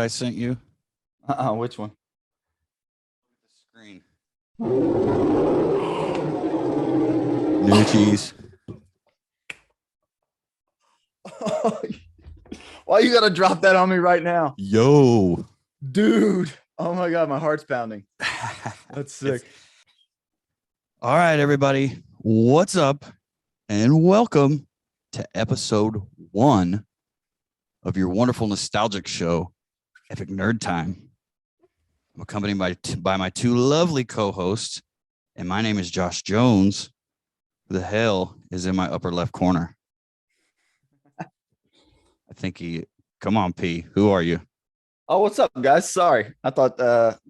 I sent you? Which one? The screen. New cheese. Why you gotta drop that on me right now? Yo. Dude. Oh my God, my heart's pounding. That's sick. All right, everybody. What's up? And welcome to episode 1 of your wonderful nostalgic show, Epic Nerd Time. I'm accompanied by my two lovely co-hosts, and my name is Josh Jones. Who the hell is in my upper left corner? I think come on, P. Who are you? Oh, what's up, guys? Sorry. I thought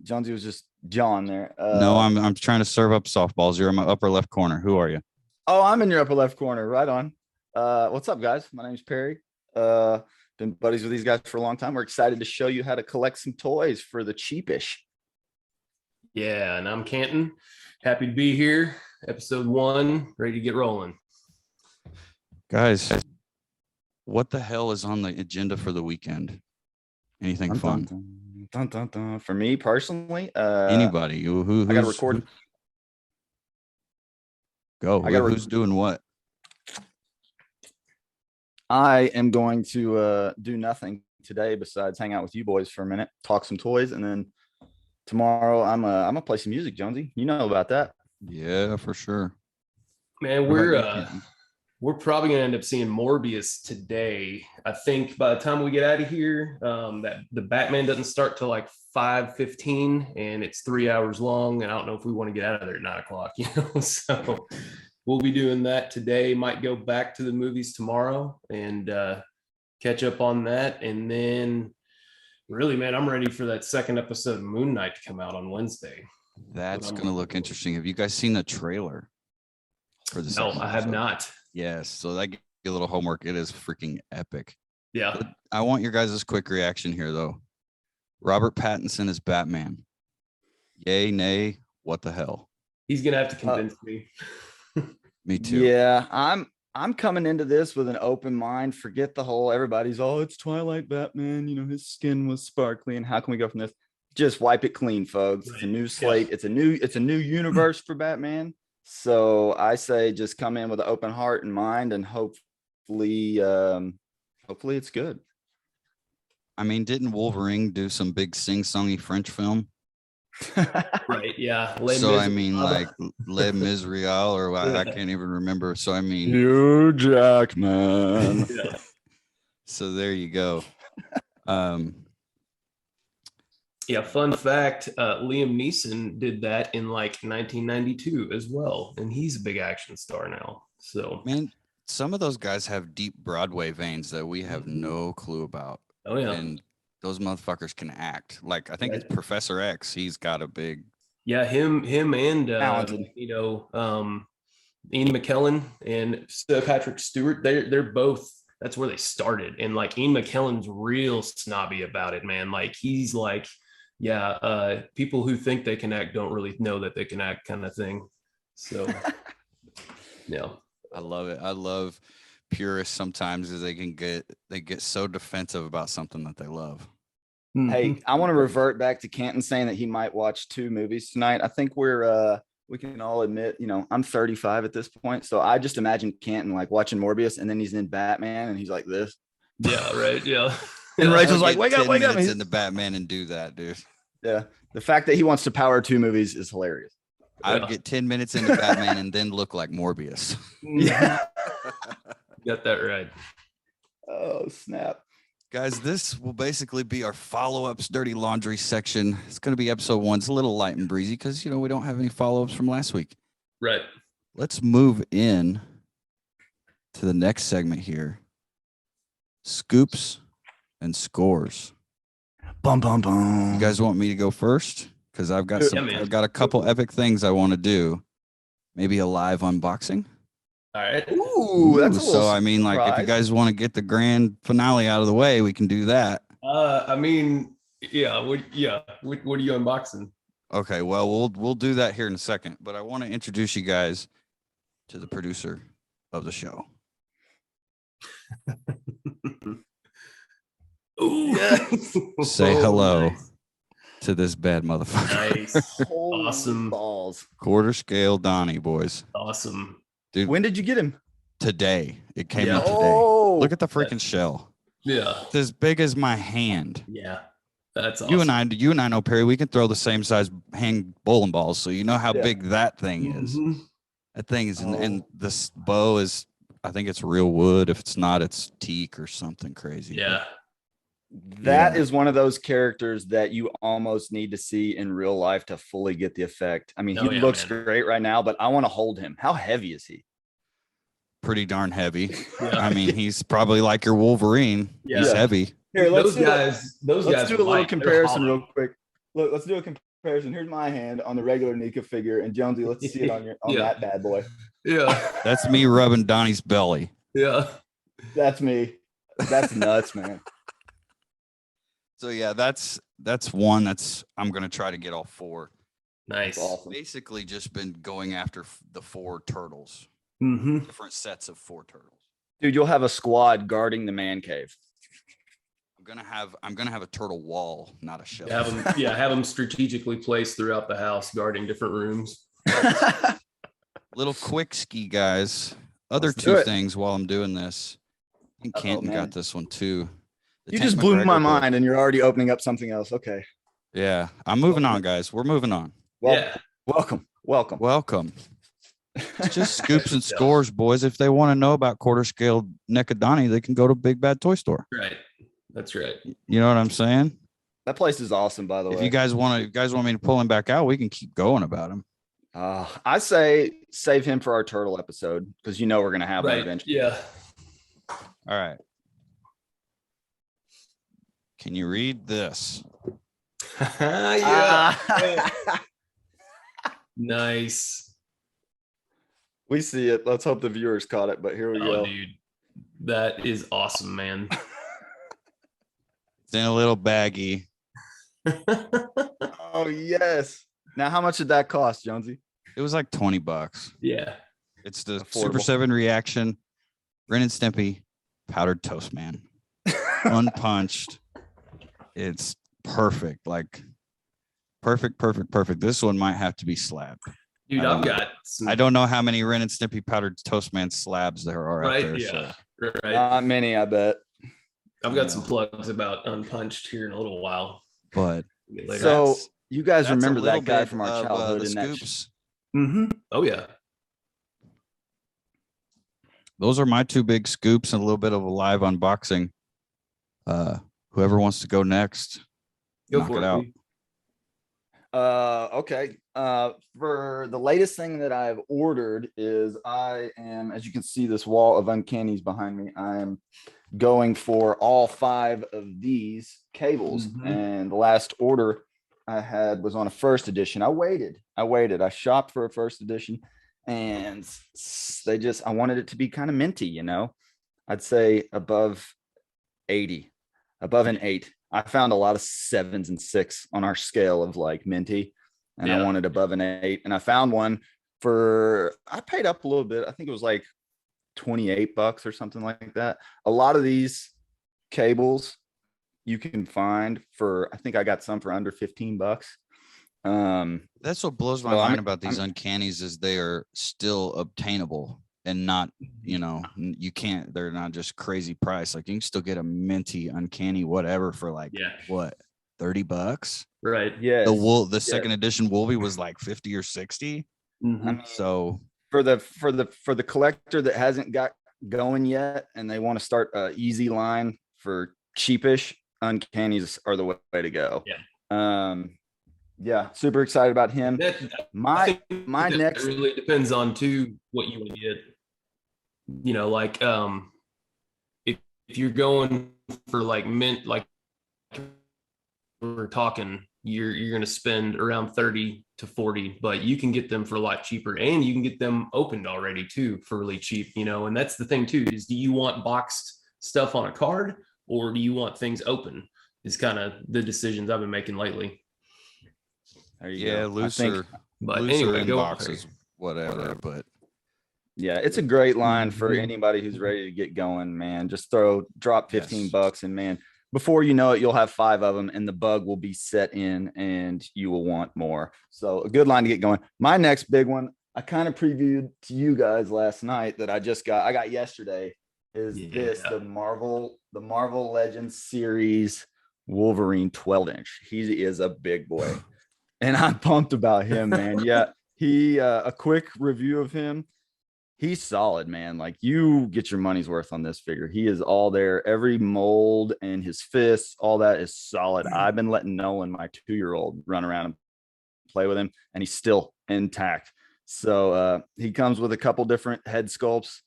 Jonesy was just John there. No, I'm trying to serve up softballs. You're in my upper left corner. Who are you? Oh, I'm in your upper left corner. Right on. What's up, guys? My name's Perry. Been buddies with these guys for a long time. We're excited to show you how to collect some toys for the cheapish. Yeah, and I'm Canton. Happy to be here. Episode 1, ready to get rolling. Guys, what the hell is on the agenda for the weekend? Anything fun? Dun, dun, dun. For me personally, Anybody who I gotta record. Who's doing what? I am going to do nothing today besides hang out with you boys for a minute, talk some toys, and then tomorrow I'm gonna play some music, Jonesy. You know about that. Yeah, for sure. Man, we're probably gonna end up seeing Morbius today. I think by the time we get out of here, that the Batman doesn't start till like 5:15, and it's 3 hours long. And I don't know if we want to get out of there at 9 o'clock, So we'll be doing that today. Might go back to the movies tomorrow and catch up on that. And then really, man, I'm ready for that second episode of Moonknight to come out on Wednesday. That's going to look interesting. Have you guys seen the trailer for the No, I have not. Yes. So that gives you a little homework. It is freaking epic. Yeah. But I want your guys' quick reaction here, though. Robert Pattinson is Batman. Yay, nay, what the hell? He's going to have to convince me. Me too. Yeah, I'm coming into this with an open mind. Forget the whole everybody's it's Twilight Batman. His skin was sparkly, and how can we go from this? Just wipe it clean, folks. It's a new slate. Yeah. It's a new universe for Batman. So I say just come in with an open heart and mind, and hopefully it's good. I mean, didn't Wolverine do some big sing-songy French film? Right, yeah. Les Miserables, or I can't even remember. So I mean, Hugh Jackman. Yeah. So there you go. Yeah, fun fact, Liam Neeson did that in like 1992 as well, and he's a big action star now. So man, some of those guys have deep Broadway veins that we have no clue about. Oh yeah. And those motherfuckers can act. Like I think it's Professor X. He's got a big him and talented. Ian McKellen and Sir Patrick Stewart, they're both, that's where they started. And like Ian McKellen's real snobby about it, man. Like he's like, people who think they can act don't really know that they can act, kind of thing. So yeah. I love it. I love purists sometimes as they get so defensive about something that they love. Hey, I want to revert back to Canton saying that he might watch 2 movies tonight. I think we can all admit, I'm 35 at this point. So I just imagine Canton like watching Morbius, and then he's in Batman and he's like this. Yeah, right. Yeah. And Rachel's like, wake up. He's in the Batman and do that, dude. Yeah. The fact that he wants to power 2 movies is hilarious. I'd get 10 minutes into Batman and then look like Morbius. Yeah. Got that right. Oh, snap. Guys, this will basically be our follow-ups dirty laundry section. It's going to be episode 1. It's a little light and breezy because, we don't have any follow-ups from last week. Right. Let's move in to the next segment here. Scoops and scores. Bum, bum, bum. You guys want me to go first? Because I've got I've got a couple epic things I want to do. Maybe a live unboxing. All right. Ooh, that's a so. I mean, like, if you guys want to get the grand finale out of the way, we can do that. I mean, yeah. What are you unboxing? Okay, well, we'll do that here in a second. But I want to introduce you guys to the producer of the show. Ooh. Say hello Nice. to this bad motherfucker. Nice. Holy Awesome. balls. Quarter scale Donnie, boys. Awesome. Dude, When did you get him? today. It came Yeah. in today. Oh, Look at the freaking shell. Yeah. It's as big as my hand. Yeah. That's awesome. You and I know, Perry, we can throw the same size hand bowling balls. So you know how Yeah. big that thing is. Mhm. That thing is, and Oh. this bow is, I think it's real wood. If it's not, it's teak or something crazy. Yeah. That Yeah. is one of those characters that you almost need to see in real life to fully get the effect. I mean, Oh, he yeah, looks man. great right now, but I want to hold him. How heavy is he? Pretty darn heavy. Yeah. I mean, he's probably like your Wolverine. Yeah. He's heavy. Here, Those guys are let's do a little light. They're comparison hollow. real quick. Look, let's do a comparison. Here's my hand on the regular Nika figure, and Jonesy, let's see it on Yeah. that bad boy. Yeah. That's me rubbing Donnie's belly. Yeah. That's me. That's nuts, man. So yeah, that's one that's I'm gonna try to get all four. Nice. That's awesome. Basically, just been going after the four turtles, Mm-hmm. different sets of four turtles. Dude, you'll have a squad guarding the man cave. I'm gonna have a turtle wall, not a shelf. Have them strategically placed throughout the house, guarding different rooms. Little quick ski guys. Other Let's do two it. things while I'm doing this. I think Canton man. got this one too. The You Tank just blew my McGregor book. mind, and you're already opening up something else. Okay. Yeah, I'm moving on, guys. We're moving on. Well, Yeah. welcome. Welcome. It's just scoops and scores, boys. If they want to know about quarter scale Nekadani, they can go to Big Bad Toy Store. Right. That's right. You know what I'm saying? That place is awesome, by the way. If you guys want me to pull him back out, we can keep going about him. I say save him for our turtle episode because you know we're gonna have one Right. eventually. Yeah. All right. Can you read this? Yeah. Ah. Nice. We see it. Let's hope the viewers caught it, but here we Oh, go. dude. That is awesome, man. It's in a little baggie. Oh yes. Now, how much did that cost, Jonesy? It was like $20. Yeah. It's the Affordable. Super 7 reaction, Ren and Stimpy, powdered toast man. Unpunched. It's perfect. Like perfect. This one might have to be slabbed. Dude, I've got some. I don't know how many Ren and Stimpy powdered toast man slabs there are out Right. there. Yeah. So. Right. Not many, I bet. I've got some plugs about Unpunched here in a little while. But Later. So you guys that's a remember little that guy bit from our of, childhood the in that scoops. Mm-hmm. Oh yeah. Those are my two big scoops and a little bit of a live unboxing. Whoever wants to go next, Go knock for it it. out. Pete. Okay. For the latest thing that I've ordered is I am, as you can see, this wall of uncannies behind me. I am going for all 5 of these cables. Mhm. And the last order I had was on a first edition. I waited. I shopped for a first edition, and I wanted it to be kind of minty, you know. I'd say above 80, above an 8. I found a lot of 7s and 6 on our scale of like minty, and I Yeah. wanted above an 8. And I found one I paid up a little bit. I think it was like $28 or something like that. A lot of these cables you can find I think I got some for under $15. That's what blows my So mind about these uncannies is they are still obtainable and not, they're not just crazy price. Like you can still get a minty uncanny whatever for like Yeah. what, $30? Right. Yes. The second edition Wolvie was like 50 or 60. Mhm. I mean, So for the collector that hasn't got going yet and they want to start a easy line for cheapish, uncannies are the way to go. Yeah, super excited about him. My next really depends on too what you want to get. You know, like if you're going for like mint, like we're talking, you're going to spend around 30 to 40, but you can get them for a lot cheaper, and you can get them opened already too for really cheap. You know, and that's the thing too, is do you want boxed stuff on a card, or do you want things open? Is kind of the decisions I've been making lately. there you yeah, go. looser, But looser anyway, in go on. boxes, whatever. But Yeah, it's a great line for Mhm. anybody who's ready to get going, man. Just drop $15 and man, before you know it, you'll have 5 of them and the bug will be set in and you will want more. So a good line to get going. My next big one, I kind of previewed to you guys last night that I got yesterday is the Marvel Legends series Wolverine 12-inch. He is a big boy. And I'm pumped about him, man. Yeah. A quick review of him. He's solid, man. Like, you get your money's worth on this figure. He is all there. Every mold and his fists, all that is solid. I've been letting Nolan, my 2-year-old, run around and play with him, and he's still intact. So he comes with a couple different head sculpts,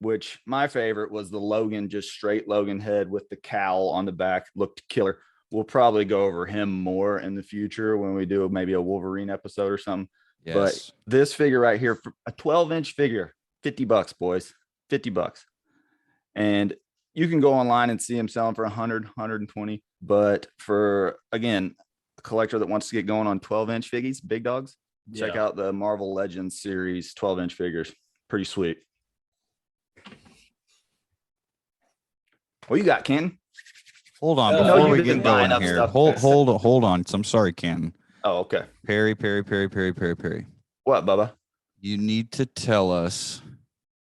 which my favorite was the Logan, just straight Logan head with the cowl on the back. Looked killer. We'll probably go over him more in the future when we do maybe a Wolverine episode or something. Yes. But this figure right here, a 12-inch figure, $50, boys, $50. And you can go online and see him selling for 100, 120. But for, again, a collector that wants to get going on 12-inch figgies, big dogs, check out the Marvel Legends series 12-inch figures. Pretty sweet. What you got, Ken? Hold on, before we get going here. Hold on. I'm sorry, Ken. Oh, okay. Perry. What, Bubba? You need to tell us,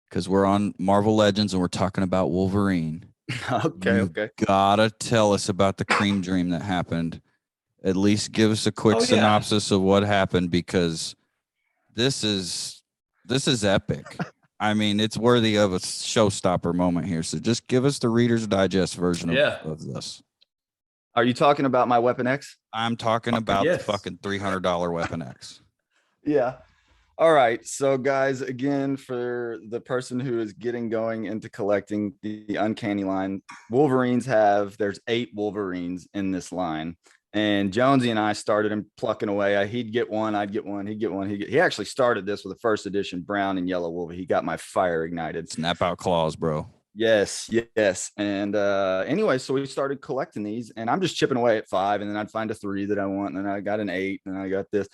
because we're on Marvel Legends and we're talking about Wolverine. Okay. Gotta tell us about the cream dream that happened. At least give us a quick synopsis of what happened, because this is epic. I mean, it's worthy of a showstopper moment here. So just give us the Reader's Digest version of this. Are you talking about my Weapon X? I'm talking about the fucking $300 Weapon X. Yeah. All right. So, guys, again, for the person who is getting going into collecting the Uncanny line, there's 8 Wolverines in this line. And Jonesy and I started him plucking away. He'd get one, I'd get one, he'd get one. He actually started this with a first edition brown and yellow Wolverine. He got my fire ignited. Snap out claws, bro. Yes. And anyway, so we started collecting these, and I'm just chipping away at 5, and then I'd find a 3 that I want, and then I got an 8, and I got this.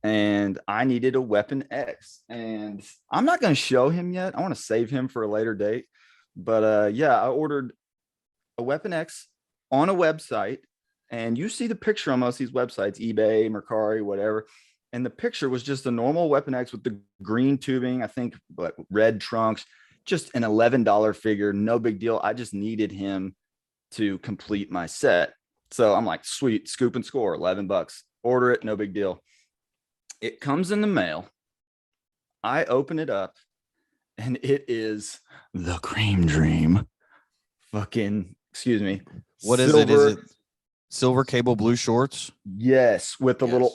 And I needed a Weapon X. And I'm not going to show him yet. I want to save him for a later date. But I ordered a Weapon X on a website. And you see the picture on most of these websites, eBay, Mercari, whatever. And the picture was just a normal Weapon X with the green tubing, I think, but red trunks, just an $11 figure. No big deal. I just needed him to complete my set. So I'm like, sweet, scoop and score, $11. Order it, no big deal. It comes in the mail. I open it up, and it is the Cream Dream. Fucking, excuse me. What is it? Is it silver cable blue shorts? Yes, with the little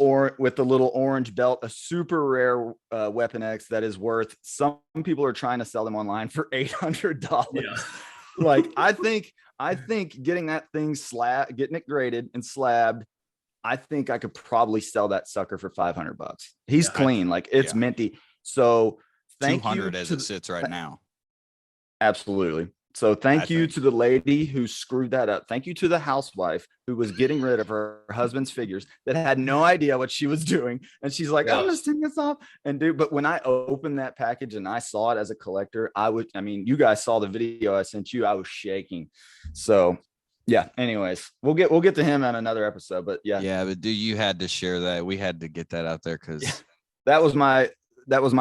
orange belt, a super rare Weapon X that is worth, some people are trying to sell them online for $800. Yeah. Like, I think getting that thing getting it graded and slabbed, I think I could probably sell that sucker for $500. He's clean, like it's minty. So thank you. 200 as it sits right now. Absolutely. So thank you to the lady who screwed that up. Thank you to the housewife who was getting rid of her husband's figures that had no idea what she was doing. And she's like, I'm going to send this off. But when I opened that package and I saw it as a collector, you guys saw the video I sent you. I was shaking. So yeah, anyways, we'll get to him on another episode, but but dude, you had to share that. We had to get that out there, because that was my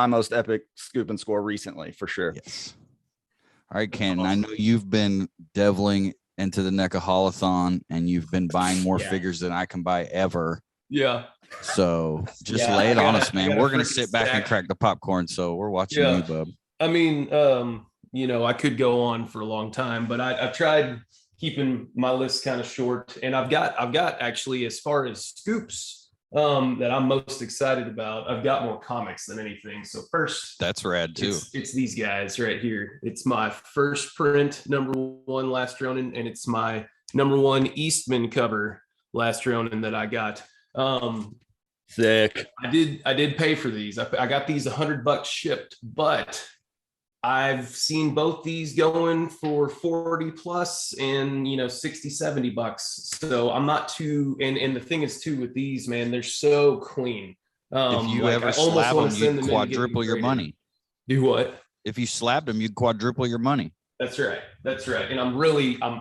most epic scoop and score recently, for sure. Yes. All right, Ken, I know you've been deviling into the Necaholathon, and you've been buying more figures than I can buy ever. Yeah. So just lay it on us, man. We're going to sit back and crack the popcorn. So we're watching you, bub. I mean, I could go on for a long time, but I've tried keeping my list kind of short. And I've got actually, as far as scoops, that I'm most excited about, I've got more comics than anything. So first, that's rad too. It's these guys right here. It's my first print #1 Last Ronin, and it's my #1 Eastman cover Last Ronin that I got. Sick. I did pay for these. I got these $100 shipped, but I've seen both these going for 40 plus and, $60, $70. So I'm not too, and the thing is too, with these, man, they're so clean. If you ever slab them, you'd quadruple your money. Do what? If you slabbed them, you'd quadruple your money. That's right. That's right. And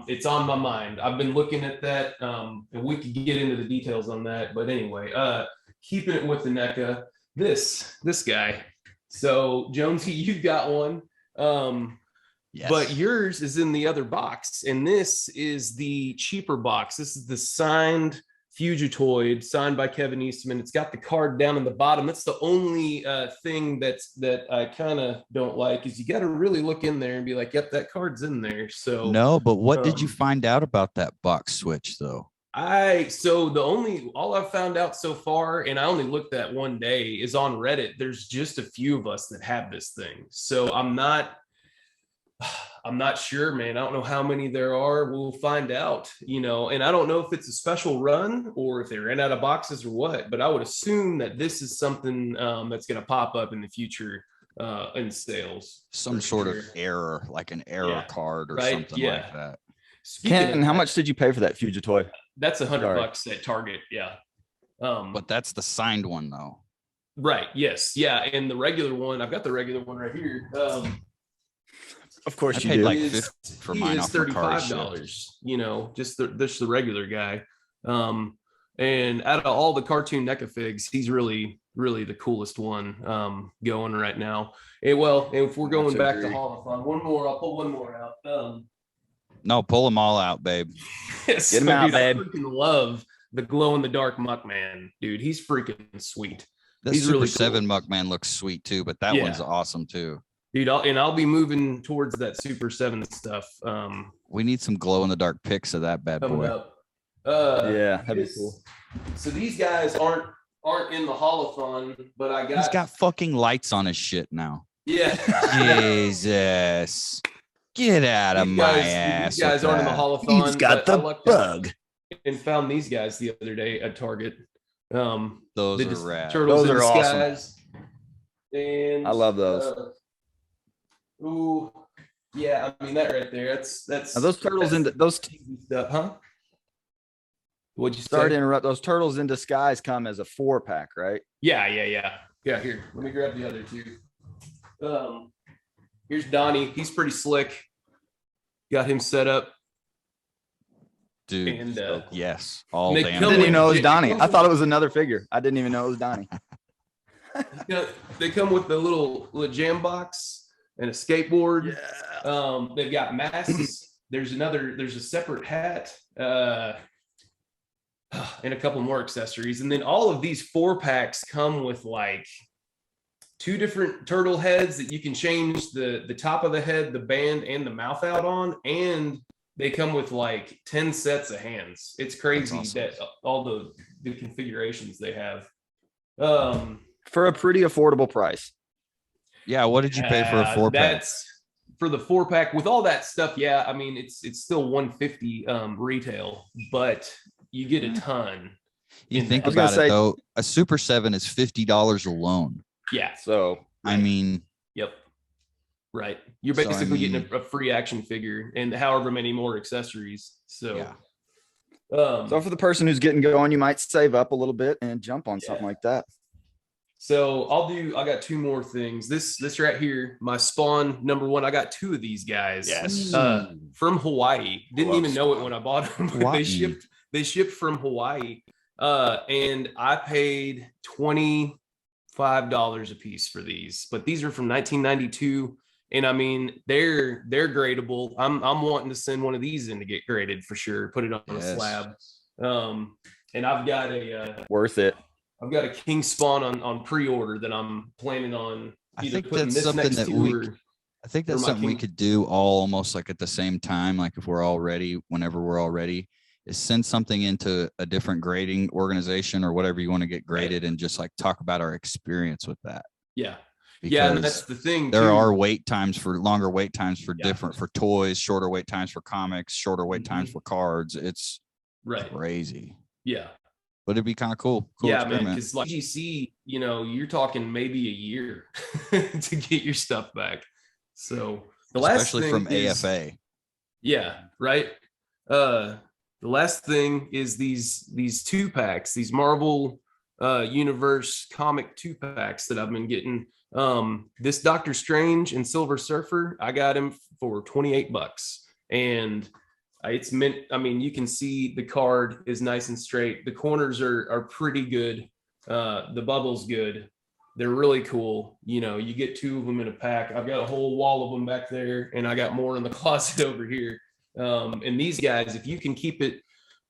it's on my mind. I've been looking at that. And we could get into the details on that. But anyway, keeping it with the NECA, this guy. So Jonesy, you've got one. Yes. But yours is in the other box, and this is the cheaper box. This is the signed Fugitoid, signed by Kevin Eastman. It's got the card down in the bottom. That's the only thing that I kind of don't like, is you got to really look in there and be like, yep, that card's in there. So no, but what did you find out about that box switch though? All I've found out so far, and I only looked at one day, is on Reddit. There's just a few of us that have this thing. So I'm not sure, man. I don't know how many there are. We'll find out, and I don't know if it's a special run or if they ran out of boxes or what, but I would assume that this is something that's going to pop up in the future in sales. Some sort of error, like an error card or something like that. Ken, how much did you pay for that Fugitoid? That's $100 at Target. Yeah. But that's the signed one though. Right. Yes. Yeah. And the regular one, I've got the regular one right here. Of course, I paid like $50 for mine. Is $35. Just the regular guy. And out of all the cartoon NECA figs, he's really the coolest one going right now. And if we're going back to Hall of Fun, I'll pull one more out. No, pull them all out, babe. Get him out, babe. I freaking love the glow in the dark Muckman, dude. He's freaking sweet. The He's Super really 7 Muckman looks sweet too, but that one's awesome too. Dude, I'll be moving towards that Super 7 stuff. We need some glow in the dark pics of that bad boy. Up. Yeah, that'd be cool. So these guys aren't in the Hall of Fun, but He's got fucking lights on his shit now. Yeah. Jesus. Get out of my ass. These guys aren't in the Hall of Fun. He's got the bug. And found these guys the other day at Target. Those are rad. Turtles those are awesome. And I love those. Ooh, yeah. I mean, that right there. That's Are those turtles into those stuff, huh? What'd you Sorry to say? interrupt. Those turtles in disguise come as a 4-pack, right? Yeah. Here, let me grab the other two. Here's Donnie. He's pretty slick. Got him set up. Dude, and yes, all they damn. I didn't even know it was Donnie. I thought it was another figure. I didn't even know it was Donnie. They come with the little jam box and a skateboard. Yeah. They've got masks. There's a separate hat, and a couple more accessories. And then all of these 4-packs come with like 2 different turtle heads that you can change the top of the head, the band, and the mouth out on. And they come with like 10 sets of hands. It's crazy that all the configurations they have. For a pretty affordable price. Yeah, what did you pay for a 4-pack? That's for the 4-pack with all that stuff. Yeah, I mean it's still $150 retail, but you get a ton. You think about it though, a Super 7 is $50 alone. Yeah. So I mean, yep. Right. You're basically getting a free action figure and however many more accessories. So yeah. So for the person who's getting going, you might save up a little bit and jump on something like that. So I got 2 more things. This right here, my Spawn number 1. I got 2 of these guys. Yes. From Hawaii. Didn't even know it when I bought them. They shipped from Hawaii. And I paid $25 a piece for these. But these are from 1992. And I mean, they're gradable. I'm wanting to send one of these in to get graded for sure. Put it on a slab. And I've got worth it. I've got a King Spawn on pre-order that I'm planning on. I think that's something that we could do all almost like at the same time. Like if we're all ready, whenever we're all ready, is send something into a different grading organization or whatever you want to get graded and just like talk about our experience with that. Yeah. Because and that's the thing. There are longer wait times for different, for toys, shorter wait times for comics, shorter wait times for cards. It's crazy. Yeah. But it'd be kind of cool. Yeah, man. Because like GC, you're talking maybe a year to get your stuff back. So especially from AFA. Yeah. Right. The last thing is these 2-packs, these Marvel Universe comic 2-packs that I've been getting. This Doctor Strange and Silver Surfer, I got him for $28. And it's meant, I mean, you can see the card is nice and straight. The corners are pretty good. The bubble's good. They're really cool. You know, you get 2 of them in a pack. I've got a whole wall of them back there, and I got more in the closet over here. And these guys, if you can keep it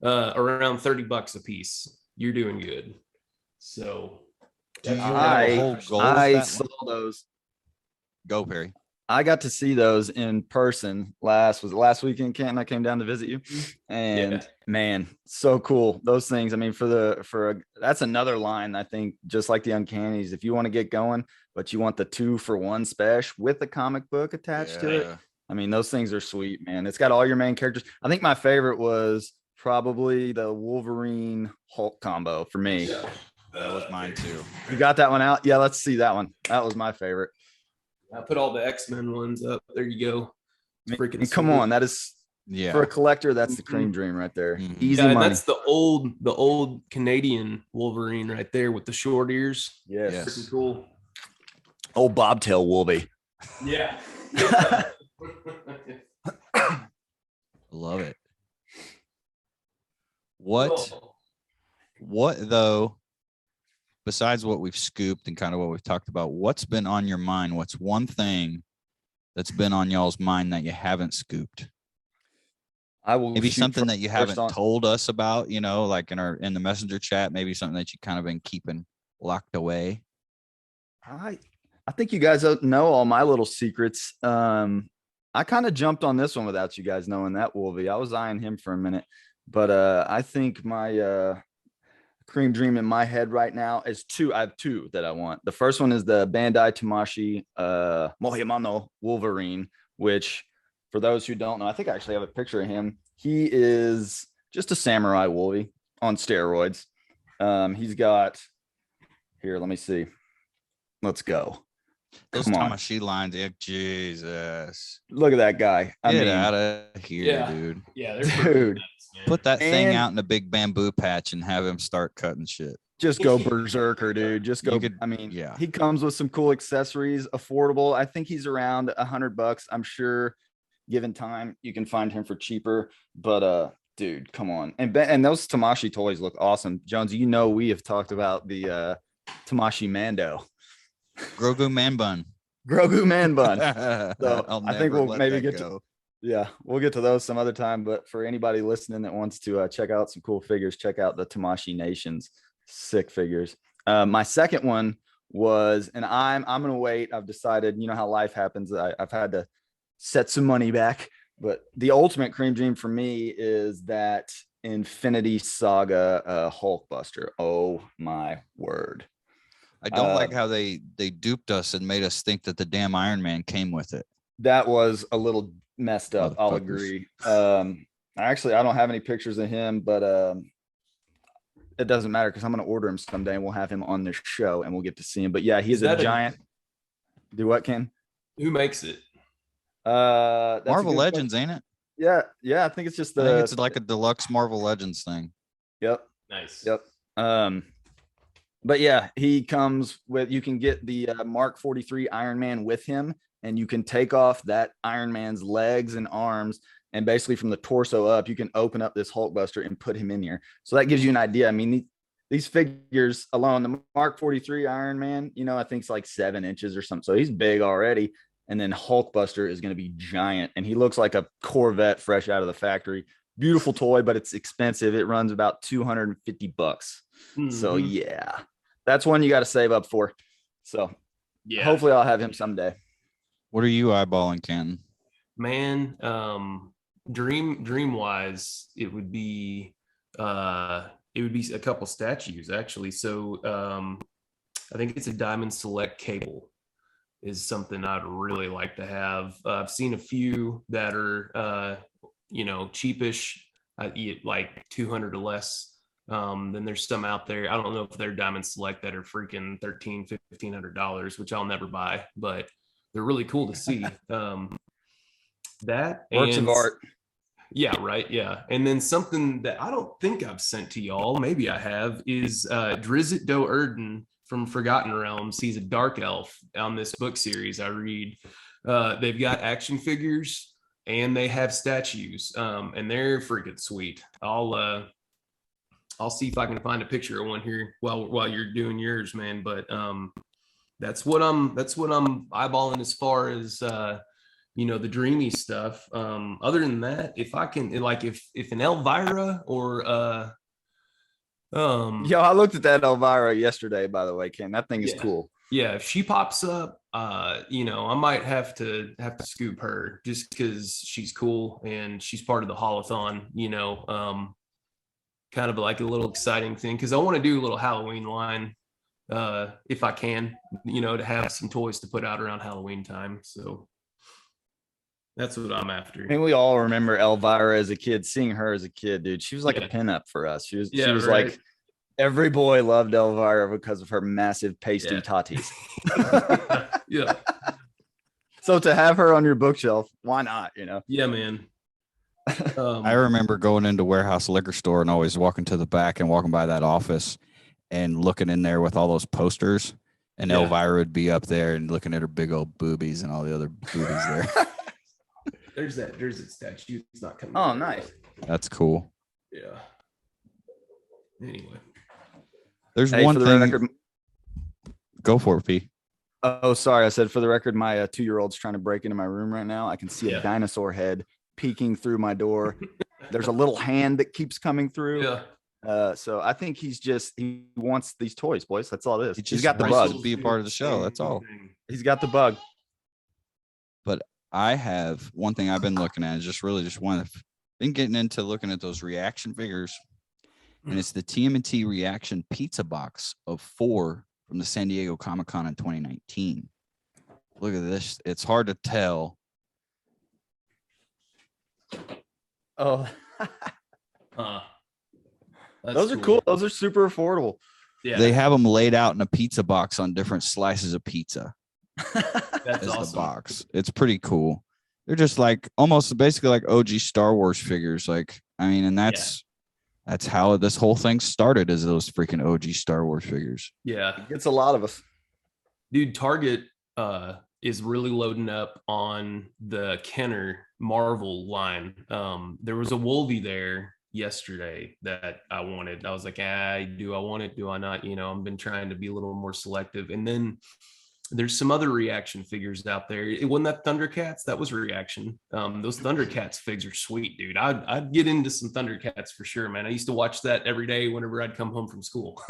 around $30 a piece, you're doing good. So I saw those. Go, Perry. I got to see those in person last weekend, Canton. I came down to visit you, and man, so cool. Those things. I mean, that's another line. I think just like the Uncannies, if you want to get going, but you want the 2-for-1 special with the comic book attached to it. I mean, those things are sweet, man. It's got all your main characters. I think my favorite was probably the Wolverine Hulk combo for me. Yeah, that was mine too. You got that one out? Yeah, let's see that one. That was my favorite. I put all the X-Men ones up. There you go. Freaking come on, that is for a collector. That's the cream dream right there. Easy money. That's the old Canadian Wolverine right there with the short ears. Yes. Freaking cool. Old bobtail Wolvie. Yeah. Love it. What though, besides what we've scooped and kind of what we've talked about, what's been on your mind? What's one thing that's been on y'all's mind that you haven't scooped? I will maybe something that you haven't told us about, you know, like in the messenger chat, maybe something that you kind of been keeping locked away. I think you guys know all my little secrets. I kind of jumped on this one without you guys knowing that, Wolvie. I was eyeing him for a minute, but I think my cream dream in my head right now is 2. I have 2 that I want. The first one is the Bandai Tamashii Mohimano Wolverine, which for those who don't know, I think I actually have a picture of him. He is just a samurai Wolvie on steroids. He's got here. Let me see. Let's go. Those Tamashii lines, Jesus. Look at that guy. Get out of here, dude. Yeah, dude. Put that thing out in a big bamboo patch and have him start cutting shit. Just go berserker, dude. Just go. He comes with some cool accessories, affordable. I think he's around $100. I'm sure, given time, you can find him for cheaper. But dude, come on. And those Tamashii toys look awesome. Jones, you know we have talked about the Tamashii Mando. Grogu Man Bun. So I think we'll maybe get to. Yeah, we'll get to those some other time. But for anybody listening that wants to check out some cool figures, check out the Tamashii Nations. Sick figures. My second one was, and I'm gonna wait. I've decided, you know how life happens. I've had to set some money back. But the ultimate cream dream for me is that Infinity Saga Hulkbuster. Oh my word. I don't like how they duped us and made us think that the damn Iron Man came with it. That was a little messed up. I'll agree. I don't have any pictures of him, but it doesn't matter because I'm going to order him someday and we'll have him on this show and we'll get to see him. But yeah, he's a giant. Do what, Ken? Who makes it? Marvel Legends, ain't it? Yeah. I think it's just I think it's like a deluxe Marvel Legends thing. Yep. Nice. Yep. But yeah, he comes with, you can get the Mark 43 Iron Man with him, and you can take off that Iron Man's legs and arms, and basically from the torso up, you can open up this Hulkbuster and put him in here. So that gives you an idea. I mean, these figures alone, the Mark 43 Iron Man, you know, I think it's like 7 inches or something. So he's big already. And then Hulkbuster is going to be giant, and he looks like a Corvette fresh out of the factory. Beautiful toy, but it's expensive. It runs about $250. Mm-hmm. So yeah. That's one you got to save up for. So yeah, hopefully I'll have him someday. What are you eyeballing, Canton? Man, dream wise, it would be a couple statues actually. So I think it's a Diamond Select Cable is something I'd really like to have. I've seen a few that are cheapish, like 200 or less. Then there's some out there. I don't know if they're Diamond Select that are freaking $1,500, which I'll never buy, but they're really cool to see. That works of art. Yeah, right. Yeah. And then something that I don't think I've sent to y'all, maybe I have, is Drizzt Do'Urden from Forgotten Realms. He's a dark elf on this book series I read. They've got action figures and they have statues, and they're freaking sweet. I'll see if I can find a picture of one here while you're doing yours, man. But that's what I'm eyeballing as far as the dreamy stuff. Other than that, if I can, like, if an Elvira or Yo, I looked at that Elvira yesterday, by the way, Ken. That thing is cool. Yeah, if she pops up, I might have to scoop her just because she's cool and she's part of the holothon, kind of like a little exciting thing because I want to do a little Halloween line if I can, to have some toys to put out around Halloween time. So that's what I'm after. I mean, we all remember Elvira as a kid, seeing her as a kid, dude. She was like a pinup for us. She was right. like, every boy loved Elvira because of her massive pasty totties. Yeah. So to have her on your bookshelf, why not? Yeah, man. I remember going into Warehouse Liquor Store and always walking to the back and walking by that office and looking in there with all those posters. And Elvira would be up there and looking at her big old boobies and all the other boobies there. There's that statue. It's not coming. Oh, nice. That's cool. Yeah. Anyway. There's one thing. Record, go for it, P. Oh, sorry. I said for the record, my 2-year-old's trying to break into my room right now. I can see a dinosaur head peeking through my door. There's a little hand that keeps coming through. Yeah. So I think he wants these toys, boys. That's all it is. He's got the bug to be a part of the show. That's all. He's got the bug. But I have one thing I've been looking at is been getting into looking at those reaction figures. And it's the TMNT reaction pizza box of 4 from the San Diego Comic-Con in 2019. Look at this. It's hard to tell. Oh, those are cool. Those are super affordable. Yeah, they have them laid out in a pizza box on different slices of pizza. That's awesome. The box. It's pretty cool. They're just like almost basically like OG Star Wars figures. And that's how this whole thing started, is those freaking OG Star Wars figures. Yeah, it's a lot of us, dude. Target is really loading up on the Kenner Marvel line. There was a Wolvie there yesterday that I wanted. I was like, do I want it? Do I not? I've been trying to be a little more selective. And then there's some other reaction figures out there. It wasn't that Thundercats. That was reaction. Those Thundercats figs are sweet, dude. I'd get into some Thundercats for sure, man. I used to watch that every day whenever I'd come home from school.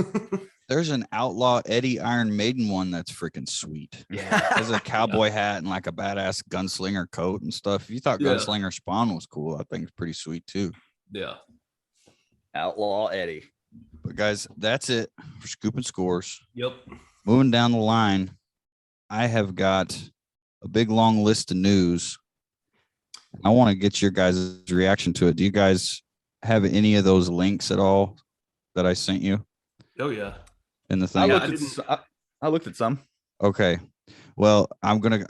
There's an Outlaw Eddie Iron Maiden one that's freaking sweet. Yeah. There's a cowboy hat and like a badass gunslinger coat and stuff. If you thought Gunslinger Spawn was cool, I think it's pretty sweet too. Yeah. Outlaw Eddie. But guys, that's it for Scoop and Scores. Yep. Moving down the line, I have got a big long list of news. I want to get your guys' reaction to it. Do you guys have any of those links at all that I sent you? Oh yeah. In the thing, I looked at some. Okay, well, I'm gonna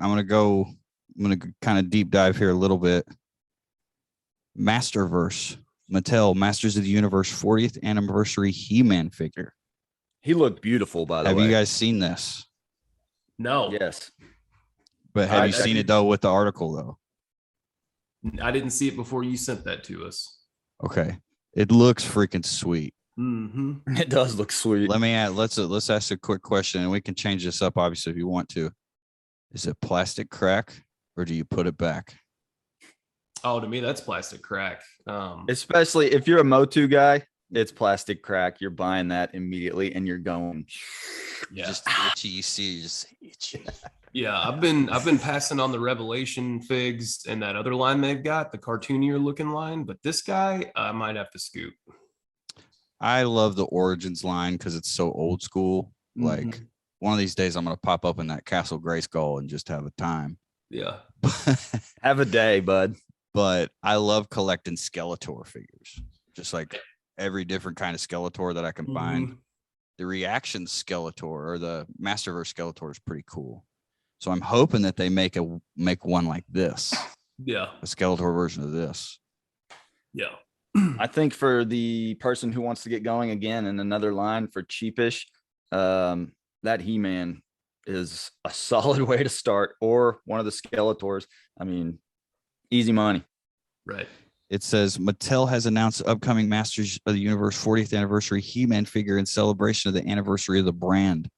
kind of deep dive here a little bit. Masterverse, Mattel Masters of the Universe 40th anniversary He-Man figure. He looked beautiful, by the way. Have you guys seen this? No. Yes. But have you seen it though with the article though? I didn't see it before you sent that to us. Okay, it looks freaking sweet. Mm-hmm. It does look sweet. Let's ask a quick question, and we can change this up obviously if you want to. Is it plastic crack or do you put it back? Oh, to me that's plastic crack. Especially if you're a Motu guy, it's plastic crack. You're buying that immediately and you're going. Yeah, just itchy. You see, just itchy. Yeah, I've been passing on the Revelation figs and that other line they've got, the cartoonier looking line, but this guy I might have to scoop. I love the Origins line because it's so old school. Mm-hmm. Like one of these days I'm gonna pop up in that Castle Grayskull and just have a time. Yeah. Have a day, bud. But I love collecting Skeletor figures. Just like every different kind of Skeletor that I can find. The reaction Skeletor or the Masterverse Skeletor is pretty cool. So I'm hoping that they make one like this. Yeah. A Skeletor version of this. Yeah. I think for the person who wants to get going again in another line for cheapish, that He-Man is a solid way to start, or one of the Skeletors. I mean, easy money. Right. It says Mattel has announced the upcoming Masters of the Universe 40th anniversary He-Man figure in celebration of the anniversary of the brand.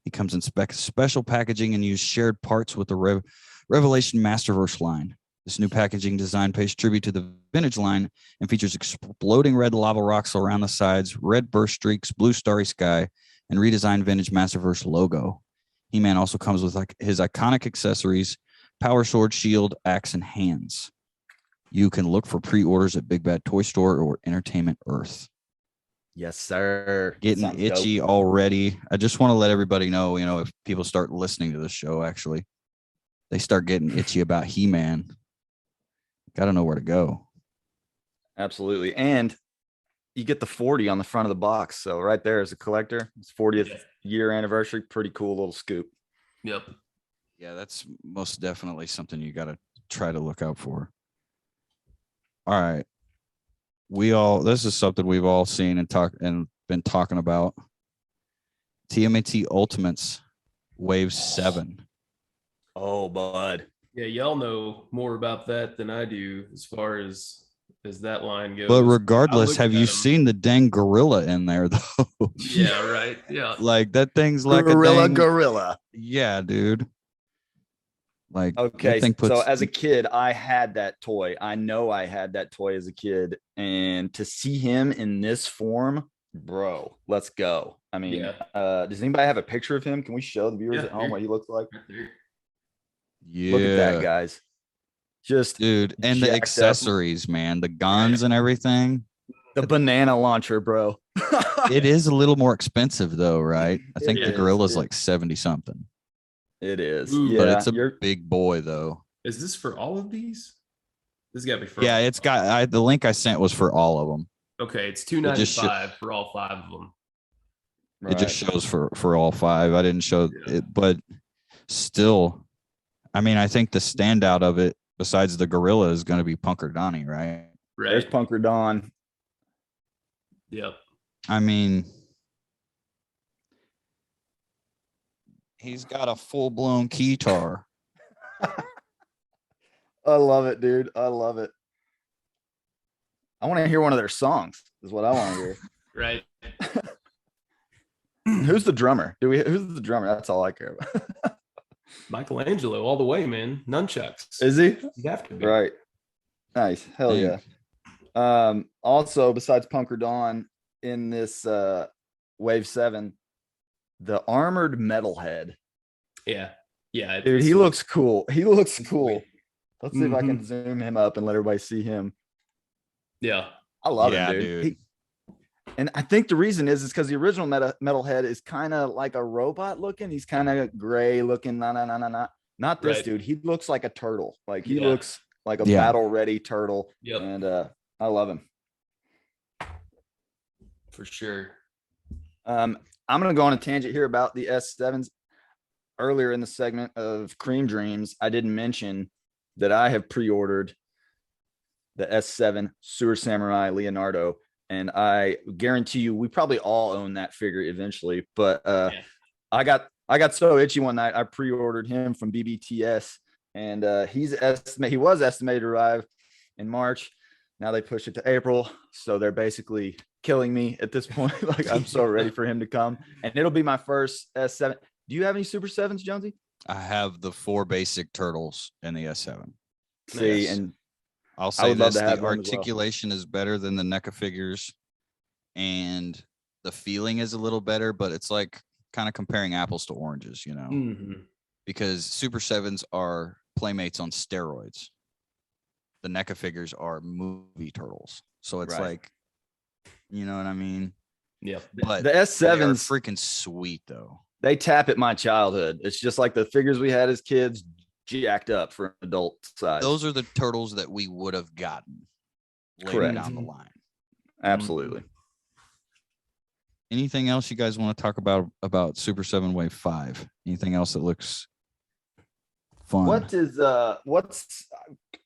He comes in special packaging and used shared parts with the Revelation Masterverse line. This new packaging design pays tribute to the vintage line and features exploding red lava rocks around the sides, red burst streaks, blue starry sky, and redesigned vintage Masterverse logo. He-Man also comes with like his iconic accessories, power sword, shield, axe, and hands. You can look for pre-orders at Big Bad Toy Store or Entertainment Earth. Yes, sir. Getting Sounds itchy dope. already. I just want to let everybody know, if people start listening to the show, actually, they start getting itchy about He-Man. Got to know where to go. Absolutely. And you get the 40 on the front of the box. So right there as a collector, it's 40th year anniversary. Pretty cool little scoop. Yep. Yeah, that's most definitely something you got to try to look out for. All right. This is something we've all seen and been talking about. TMNT Ultimates Wave 7. Oh, bud. Yeah, y'all know more about that than I do as far as that line goes. But regardless, have you seen the dang gorilla in there though? Yeah, right. Yeah. Like that thing's like gorilla. Yeah, dude. Like, okay, so as a kid, I had that toy. I know I had that toy as a kid, and to see him in this form, bro, let's go. I mean, does anybody have a picture of him? Can we show the viewers at home what he looks like? Yeah, look at that, guys. Just dude, and the accessories, man, the guns and everything. The banana launcher, bro. It is a little more expensive though, right? I think the gorilla's like 70 something. It is. Ooh, yeah, but it's a big boy though. Is this for all of these? This got to be for it's got the link I sent was for all of them. Okay, it's $295 for all 5 of them. It just shows for all 5. I didn't show it, but still, I mean, I think the standout of it, besides the gorilla, is going to be Punker Donnie, right? Right. There's Punker Don. Yep. I mean, he's got a full-blown keytar. I love it, dude. I love it. I want to hear one of their songs, is what I want to hear. Right. Who's the drummer? Who's the drummer? That's all I care about. Michelangelo, all the way, man. Nunchucks. Is he? You have to be. Right. Nice. Hell yeah. Also, besides Punker Dawn in this Wave 7, the armored metalhead. Yeah. Yeah. Dude, he looks cool. He looks cool. Let's see if I can zoom him up and let everybody see him. Yeah. I love him, dude. And I think the reason is because the original metalhead is kind of like a robot looking. He's kind of gray looking. Not this dude. He looks like a turtle. Like he looks like a battle ready turtle. Yep. And I love him. For sure. I'm going to go on a tangent here about the S7s. Earlier in the segment of Cream Dreams, I didn't mention that I have pre-ordered the S7 Sewer Samurai Leonardo. And I guarantee you, we probably all own that figure eventually. But I got so itchy one night. I pre-ordered him from BBTS, and he was estimated to arrive in March. Now they pushed it to April, so they're basically killing me at this point. Like I'm so ready for him to come, and it'll be my first S7. Do you have any Super 7s, Jonesy? I have the 4 basic turtles in the S7. See, and I'll say this: the articulation is better than the NECA figures, and the feeling is a little better. But it's like kind of comparing apples to oranges, because Super 7s are playmates on steroids. The NECA figures are movie turtles, so it's like, you know what I mean? Yeah. But the S7s freaking sweet though. They tap at my childhood. It's just like the figures we had as kids, jacked up for an adult size. Those are the turtles that we would have gotten later down the line. Absolutely. Anything else you guys want to talk about Super 7 Wave 5? Anything else that looks fun?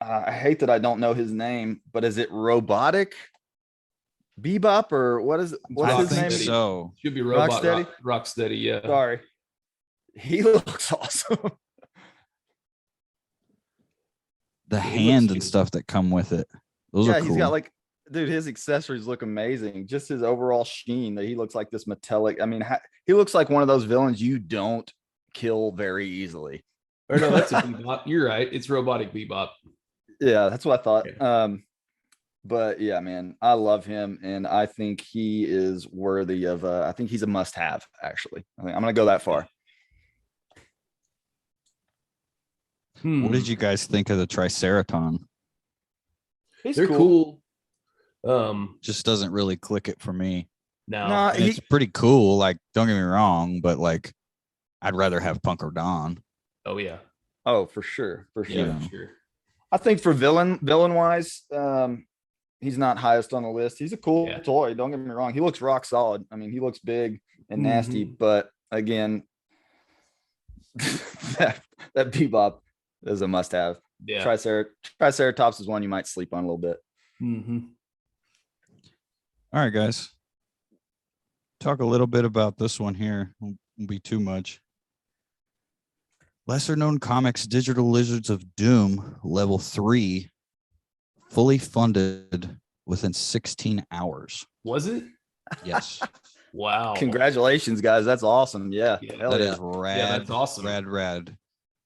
I hate that I don't know his name, but is it Robotic Bebop or what is it? What's his name? So should be Rocksteady. Yeah. Sorry. He looks awesome. The He hand looks and good. stuff that come with it. Those Yeah, are cool. he's got like, dude, his accessories look amazing. Just his overall sheen that he looks like this metallic. I mean, he looks like one of those villains you don't kill very easily. Or no, that's a Bebop. You're right. It's robotic Bebop. Yeah, that's what I thought. Yeah. But yeah, man, I love him, and I think he is worthy of. I think he's a must-have. Actually, I think I'm gonna go that far. What did you guys think of the Triceraton? He's They're cool. Just doesn't really click it for me. No. No, And it's pretty cool. Like, don't get me wrong, but like, I'd rather have Punk or Don. Oh yeah. Oh, for sure, for sure. Yeah, for sure. I think for villain wise, he's not highest on the list. He's a cool Yeah. toy. Don't get me wrong. He looks rock solid. I mean, he looks big and nasty, but again, that Bebop is a must have. Yeah. Triceratops is one you might sleep on a little bit. All right, guys. Talk a little bit about this one here. Won't be too much. Lesser known comics, Digital Lizards of Doom, level 3, fully funded within 16 hours. Was it? Yes. Wow. Congratulations, guys. That's awesome. Yeah. Yeah, Hell That yeah. is rad. Yeah, that's awesome. Rad.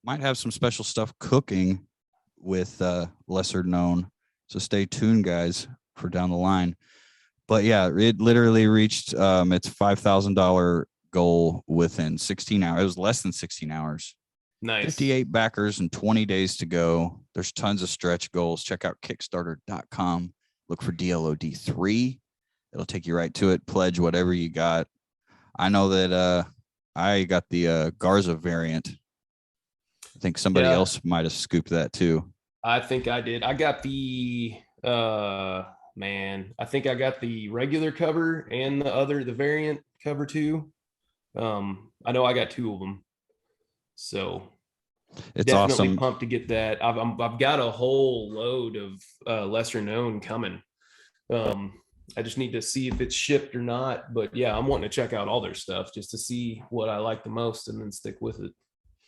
Might have some special stuff cooking with lesser known. So stay tuned, guys, for down the line. But yeah, it literally reached its $5,000 goal within 16 hours. It was less than 16 hours. Nice. 58 backers and 20 days to go. There's tons of stretch goals. Check out Kickstarter.com. Look for DLOD3. It'll take you right to it. Pledge whatever you got. I know that I got the Garza variant. I think somebody else might have scooped that too. I think I did. I got the I think I got the regular cover and the variant cover too. I know I got 2 of them. So It's definitely awesome. pumped to get that. I've got a whole load of lesser known coming. I just need to see if it's shipped or not. But yeah, I'm wanting to check out all their stuff just to see what I like the most and then stick with it.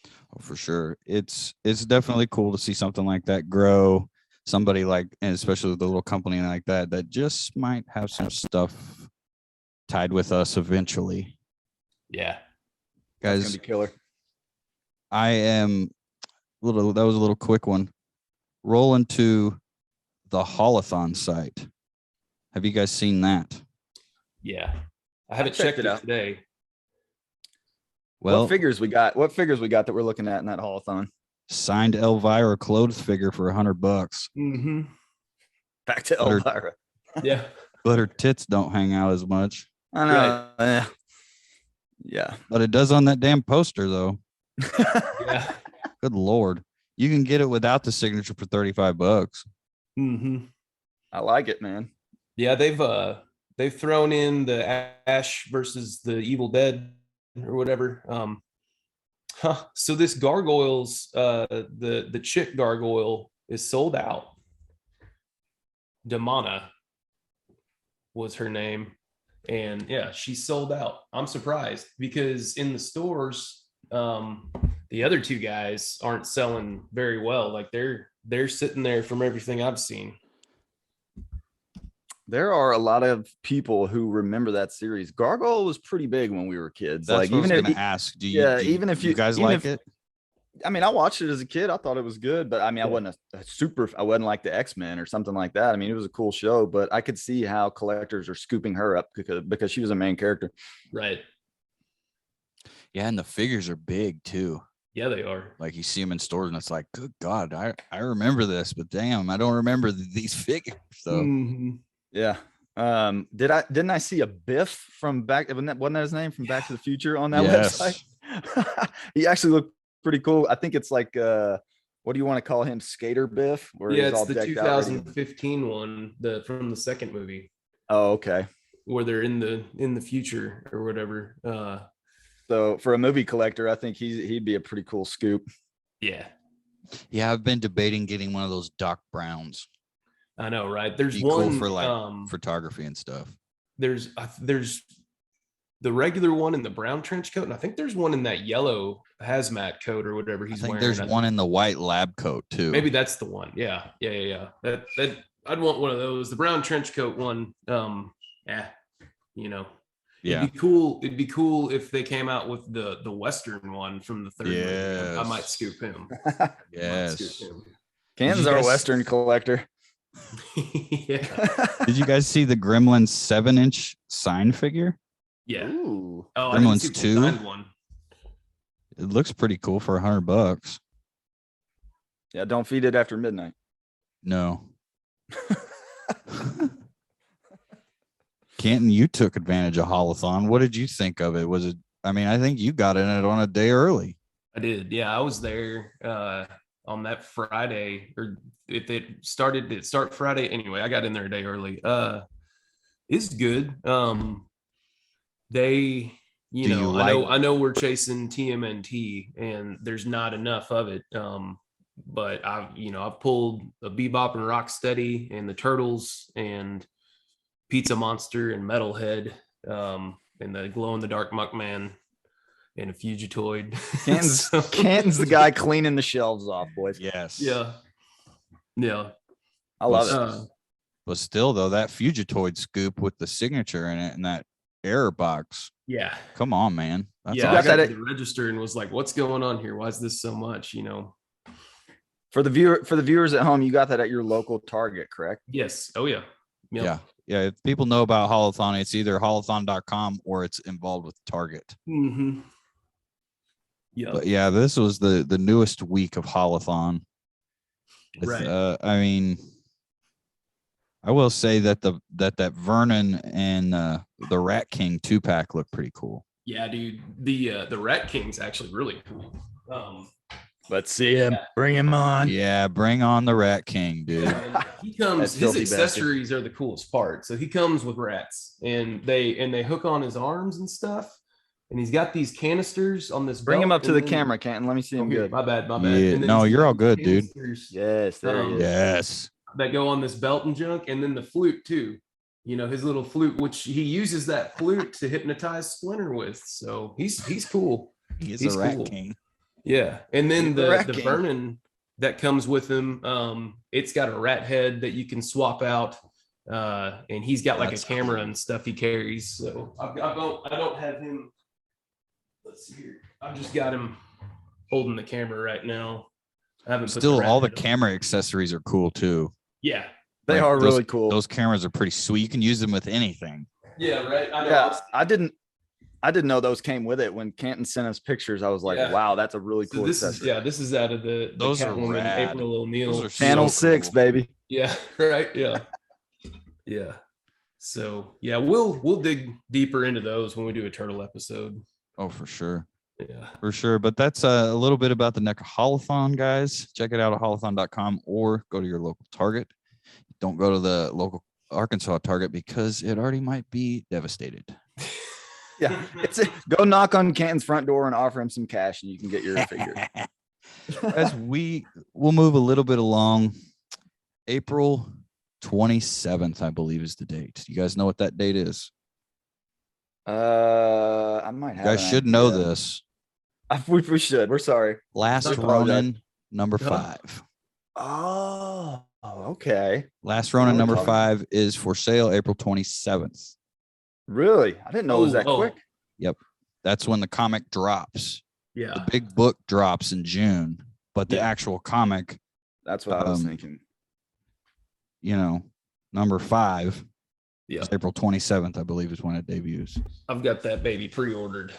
Oh, for sure. It's definitely cool to see something like that grow. Somebody like, and especially with a little company like that just might have some stuff tied with us eventually. Yeah. That's Guys, gonna be killer. that was a little quick one. Roll into the Holothon site. Have you guys seen that? Yeah. I haven't checked checked it it out. today. Well, What figures we got that we're looking at in that holothon? signed Elvira clothes figure for $100. Mm-hmm. Back to But her- Elvira. Yeah. But her tits don't hang out as much. I know. Yeah. But it does on that damn poster, though. Yeah. Good Lord. You can get it without the signature for $35. Mm-hmm. I like it, man. Yeah, they've thrown in the Ash versus the Evil Dead or whatever. So this gargoyles, the chick gargoyle is sold out. Damana was her name, and yeah, she's sold out. I'm surprised because in the stores, the other 2 guys aren't selling very well. Like they're sitting there from everything I've seen. There are a lot of people who remember that series. Gargoyle was pretty big when we were kids. That's like what even I was if going to ask. Do you, even if you guys like it? I mean, I watched it as a kid. I thought it was good, but I mean, I wasn't I wasn't like the X-Men or something like that. I mean, it was a cool show, but I could see how collectors are scooping her up because she was a main character. Right. Yeah, and the figures are big too. Yeah, they are. Like you see them in stores and it's like, good God, I remember this, but damn, I don't remember these figures. So Yeah. Didn't I see a Biff from wasn't that his name from Back to the Future on that website? He actually looked pretty cool. I think it's like what do you want to call him? Skater Biff? Where Yeah, he's all it's the decked out, 2015 one, from the second movie. Oh, okay. Where they're in the future or whatever. So for a movie collector, I think he'd be a pretty cool scoop. Yeah. Yeah, I've been debating getting one of those Doc Browns. I know, right? There's Be one cool for like photography and stuff. There's the regular one in the brown trench coat, and I think there's one in that yellow hazmat coat or whatever I he's think wearing. there's one in the white lab coat too. Maybe that's the one. Yeah. That I'd want one of those. The brown trench coat one. You know. Yeah. It'd be cool if they came out with the Western one from the third movie. I might scoop him. Yes. Canton's our Western collector. Yeah. Did you guys see the Gremlins 7-inch sign figure? Yeah. Ooh. Oh, Gremlins 2. One. It looks pretty cool for $100. Yeah, don't feed it after midnight. No. Canton, you took advantage of Holothon. What did you think of it? Was it? I mean, I think you got in it on a day early. I did. Yeah, I was there on that Friday, or if it start Friday. Anyway, I got in there a day early. It's good. They, I know we're chasing TMNT and there's not enough of it. But I've pulled a Bebop and Rocksteady and the Turtles and Pizza Monster and Metalhead, and the Glow in the Dark Muckman and a Fugitoid. Canton's the guy cleaning the shelves off, boys. Yes. Yeah. I love it. But still, though, that Fugitoid scoop with the signature in it and that error box. Yeah. Come on, man. That's I got to the register and was like, what's going on here? Why is this so much? For the viewers at home, you got that at your local Target, correct? Yes. Oh yeah. Yep. Yeah. If people know about Holothon, it's either holothon.com or it's involved with Target. Mm-hmm. Yeah. But yeah, this was the newest week of Holothon. Right. I mean, I will say that that Vernon and the Rat King 2-pack look pretty cool. Yeah, dude. The Rat King's actually really cool. Let's see him. Bring him on. Yeah, bring on the Rat King, dude. Yeah, he comes. His accessories are the coolest part. So he comes with rats, and they hook on his arms and stuff. And he's got these canisters on this. Bring him up to the camera, Canton. Let me see him good. My bad. Yeah, no, you're all good, dude. Yes, there he is. Yes. That go on this belt and junk, and then the flute too. His little flute, which he uses that flute to hypnotize Splinter with. So he's cool. He's a Rat King. Yeah, and then the Vernon that comes with him, it's got a rat head that you can swap out, and he's got like a camera and stuff he carries. So I don't have him. Let's see here. I've just got him holding the camera right now. I haven't still all the camera accessories are cool too. Yeah, they are really cool. Those cameras are pretty sweet. You can use them with anything. Yeah, right. I know. Yeah, I didn't know those came with it. When Canton sent us pictures, I was like, wow, that's a really cool accessory. This is out of the those are rad. April O'Neil. Channel 6, cool. Baby. Yeah, right. Yeah. Yeah. So yeah, we'll dig deeper into those when we do a turtle episode. Oh, for sure. Yeah, for sure. But that's a little bit about the NECA Holothon, guys. Check it out at holothon.com or go to your local Target. Don't go to the local Arkansas Target because it already might be devastated. Yeah, go knock on Canton's front door and offer him some cash, and you can get your figure. As we'll move a little bit along, April 27th, I believe, is the date. You guys know what that date is? I might have. You guys should know this. We should. We're sorry. Last Ronin number 5. Oh, okay. Last Ronin number 5 is for sale April 27th. Really? I didn't know it was that quick. Yep. That's when the comic drops. Yeah. The big book drops in June, but the actual comic. That's what I was thinking. Number 5. Yeah. April 27th, I believe, is when it debuts. I've got that baby pre-ordered.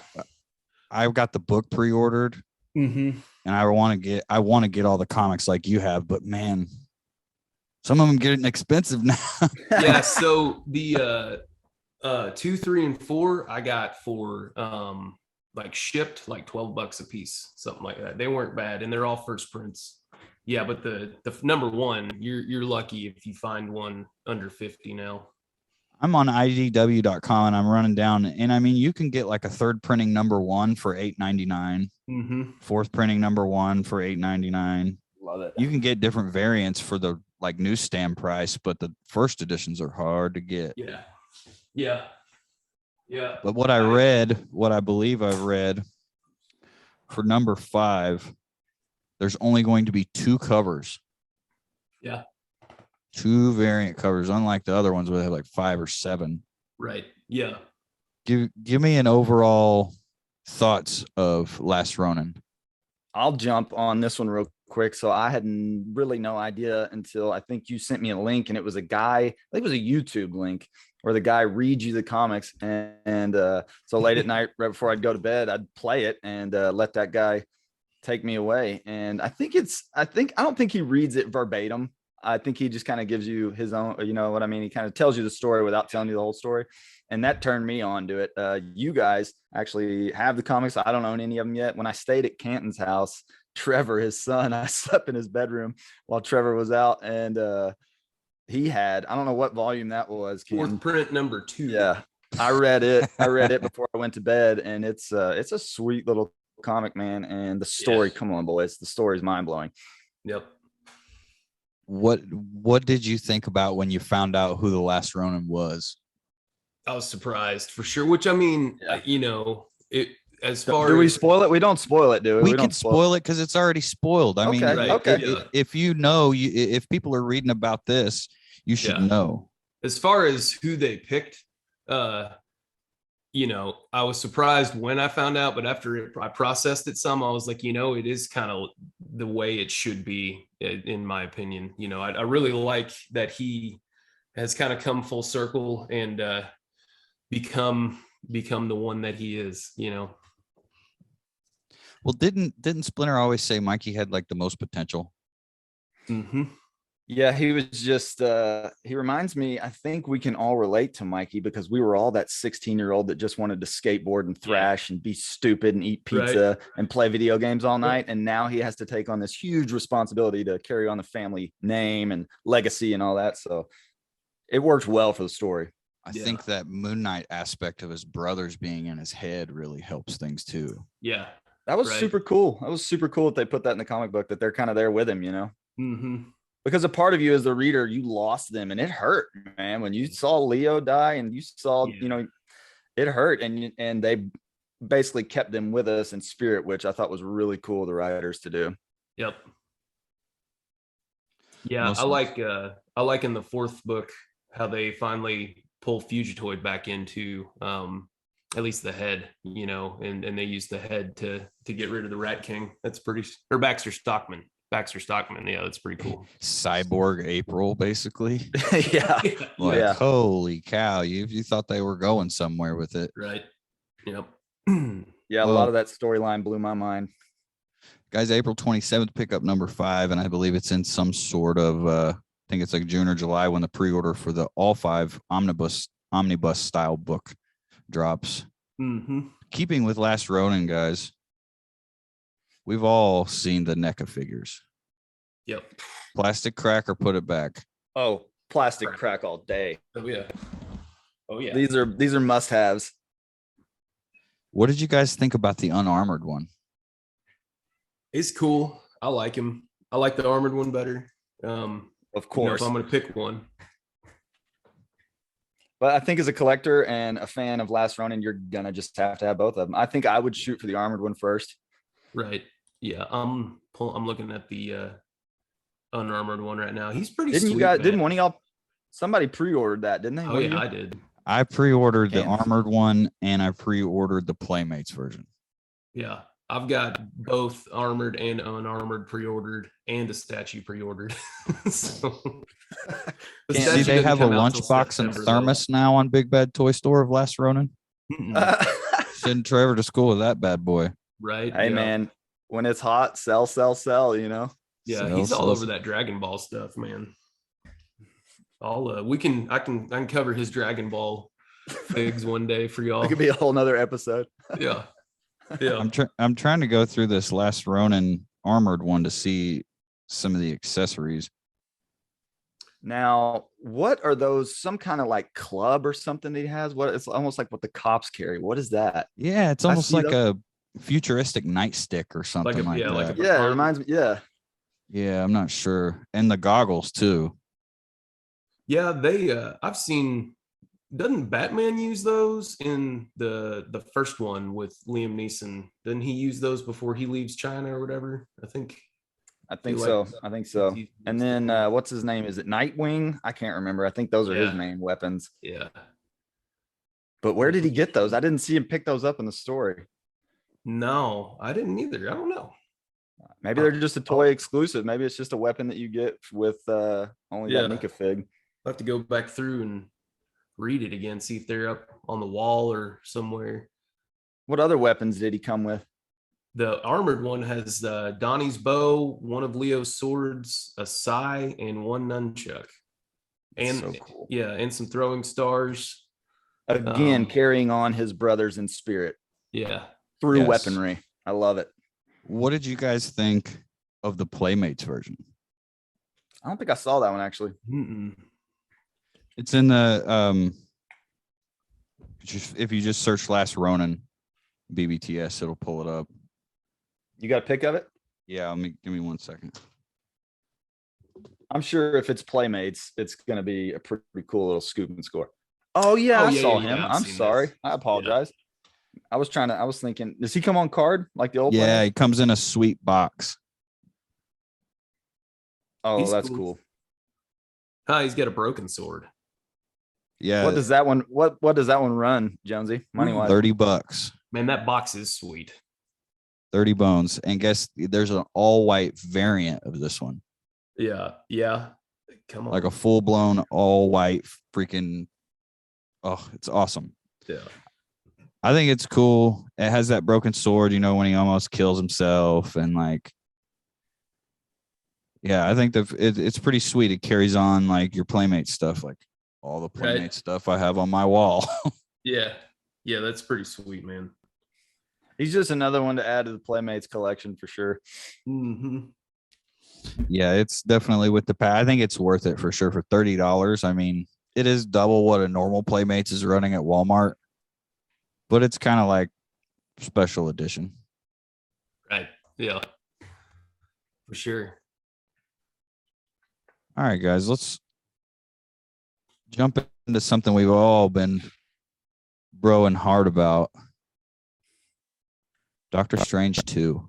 I've got the book pre-ordered. Mm-hmm. And I want to get all the comics like you have, but man, some of them getting expensive now. Yeah. So the 2, 3, and 4 I got for like shipped like $12 a piece, something like that. They weren't bad, and they're all first prints. Yeah, but the number 1, you're lucky if you find one under 50 now. I'm on IDW.com and I'm running down, and I mean, you can get like a 3rd printing number 1 for $8.99. Mm-hmm. 4th printing number 1 for $8.99. Love it. You can get different variants for the like newsstand price, but the first editions are hard to get. Yeah. Yeah. Yeah. But what I believe I read for number 5, there's only going to be 2 covers. Yeah. 2 variant covers, unlike the other ones where they have like 5 or 7. Right. Yeah. Give me an overall thoughts of Last Ronin. I'll jump on this one real quick. So I had really no idea until I think you sent me a link, and it was a guy, I think it was a YouTube link where the guy reads you the comics. And so late at night, right before I'd go to bed, I'd play it and let that guy take me away. And I don't think he reads it verbatim. I think he just kind of gives you his own, you know what I mean? He kind of tells you the story without telling you the whole story. And that turned me on to it. You guys actually have the comics. I don't own any of them yet. When I stayed at Canton's house, Trevor, his son, I slept in his bedroom while Trevor was out. And he had, I don't know what volume that was. Fourth print number 2. Yeah. I read it before I went to bed. And it's a sweet little comic, man. And the story, come on, boys. The story is mind blowing. Yep. What did you think about when you found out who the Last Ronin was? I was surprised for sure. Which I mean, you know, it as far do we as spoil it? We don't spoil it, do we? We don't can spoil it because it's already spoiled. I mean, Okay, okay. If you know, if people are reading about this, you should know. As far as who they picked, you know, I was surprised when I found out, but after I processed it some, I was like, you know, it is kind of the way it should be, in my opinion. You know, I really like that he has kind of come full circle and become the one that he is, you know. Well, didn't Splinter always say Mikey had like the most potential? Mm-hmm. Yeah, he was just he reminds me, I think we can all relate to Mikey because we were all that 16-year-old that just wanted to skateboard and thrash and be stupid and eat pizza and play video games all night. And now he has to take on this huge responsibility to carry on the family name and legacy and all that. So it worked well for the story. I think that Moonknight aspect of his brothers being in his head really helps things too. Yeah. That was super cool. That was super cool that they put that in the comic book, that they're kind of there with him, you know? Mm-hmm. Because a part of you as the reader, you lost them and it hurt, man. When you saw Leo die and you saw, you know, it hurt. And they basically kept them with us in spirit, which I thought was really cool of the writers to do. Yep. Yeah, I like in the 4th book how they finally pull Fugitoid back into at least the head, you know, and they use the head to get rid of the Rat King. That's pretty, or Baxter Stockman. Yeah, that's pretty cool. Cyborg April, basically. Yeah. Holy cow. You thought they were going somewhere with it. Right. Yep. Yeah, a lot of that storyline blew my mind. Guys, April 27th, pick up number 5, and I believe it's in some sort of I think it's like June or July when the pre-order for the all 5 omnibus style book drops. Mm-hmm. Keeping with Last Ronin, guys, we've all seen the NECA figures. Yep. Plastic crack or put it back? Oh, plastic crack all day. Oh yeah. Oh yeah. These are must-haves. What did you guys think about the unarmored one? It's cool. I like him. I like the armored one better. Of course. If I'm going to pick one. But I think as a collector and a fan of Last Ronin, you're going to just have to have both of them. I think I would shoot for the armored one first. Right. Yeah. I'm looking at the unarmored one right now. He's pretty Didn't sweet, you guys, man. didn't one of y'all, somebody pre-ordered that, didn't they? Oh yeah, I did. I pre-ordered the armored one and I pre-ordered the Playmates version. Yeah. I've got both armored and unarmored pre-ordered and a statue pre-ordered. So, see, they have a lunchbox and thermos now on Big Bad Toy Store of Last Ronin. Send Trevor to school with that bad boy. Right. Hey, man, when it's hot, sell, you know? Yeah, he's all over that Dragon Ball stuff, man. I can cover his Dragon Ball figs one day for y'all. It could be a whole nother episode. Yeah. Yeah. I'm trying to go through this Last Ronin armored one to see some of the accessories. Now, what are those? Some kind of like club or something that he has? What, it's almost like what the cops carry. What is that? Yeah, it's almost like a futuristic nightstick or something like that. Yeah, it reminds me. Yeah. Yeah, I'm not sure. And the goggles too. Yeah, I've seen Doesn't Batman use those in the first one with Liam Neeson? Doesn't he use those before he leaves China or whatever? I think so. I think so. And then what's his name? Is it Nightwing? I can't remember. I think those are his main weapons. Yeah. But where did he get those? I didn't see him pick those up in the story. No, I didn't either. I don't know. Maybe they're just a toy exclusive. Maybe it's just a weapon that you get with only that Nika fig. I'll have to go back through and read it again, see if they're up on the wall or somewhere. What other weapons did he come with? The armored one has Donnie's bow, one of Leo's swords, a sai, and one nunchuck. And so cool. Yeah, and some throwing stars. Again, carrying on his brothers in spirit. Yeah. Through weaponry. I love it. What did you guys think of the Playmates version? I don't think I saw that one actually. Mm-mm. It's in the if you just search Last Ronin BBTS, it'll pull it up. You got a pic of it? Yeah, give me 1 second. I'm sure if it's Playmates, it's going to be a pretty cool little scoop and score. Oh yeah, I saw him. I'm sorry. This. I apologize. Yeah. I was thinking, does he come on card like the old? Yeah, Playmates? he comes in a sweet box. Oh, that's cool. He's got a broken sword. Yeah. What does that one? What does that one run, Jonesy? Money wise, $30. Man, that box is sweet. 30 bones, and guess there's an all white variant of this one. Yeah. Come on, like a full blown all white freaking. Oh, it's awesome. Yeah. I think it's cool. It has that broken sword, when he almost kills himself, and like. Yeah, I think it's pretty sweet. It carries on like your Playmate stuff, like all the Playmate stuff I have on my wall. Yeah, that's pretty sweet, man. He's just another one to add to the Playmates collection for sure. Mm-hmm. Yeah, it's definitely with the pack. I think it's worth it for sure for $30. I mean, it is double what a normal Playmates is running at Walmart, but it's kind of like special edition. Right. Yeah. For sure. All right, guys, let's jump into something we've all been broing hard about. Doctor Strange 2.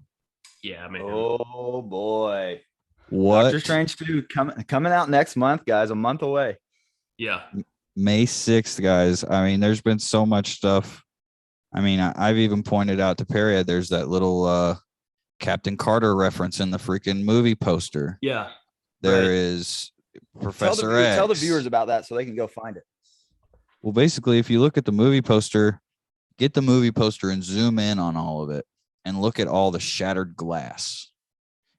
Yeah, man. Oh boy. What? Doctor Strange 2 coming out next month, guys, a month away. Yeah. May 6th, guys. I mean, there's been so much stuff. I mean, I've even pointed out to Perry, there's that little Captain Carter reference in the freaking movie poster. Yeah. There is Professor X. Tell the viewers about that so they can go find it. Well, basically, if you look at the movie poster, get the movie poster and zoom in on all of it and look at all the shattered glass.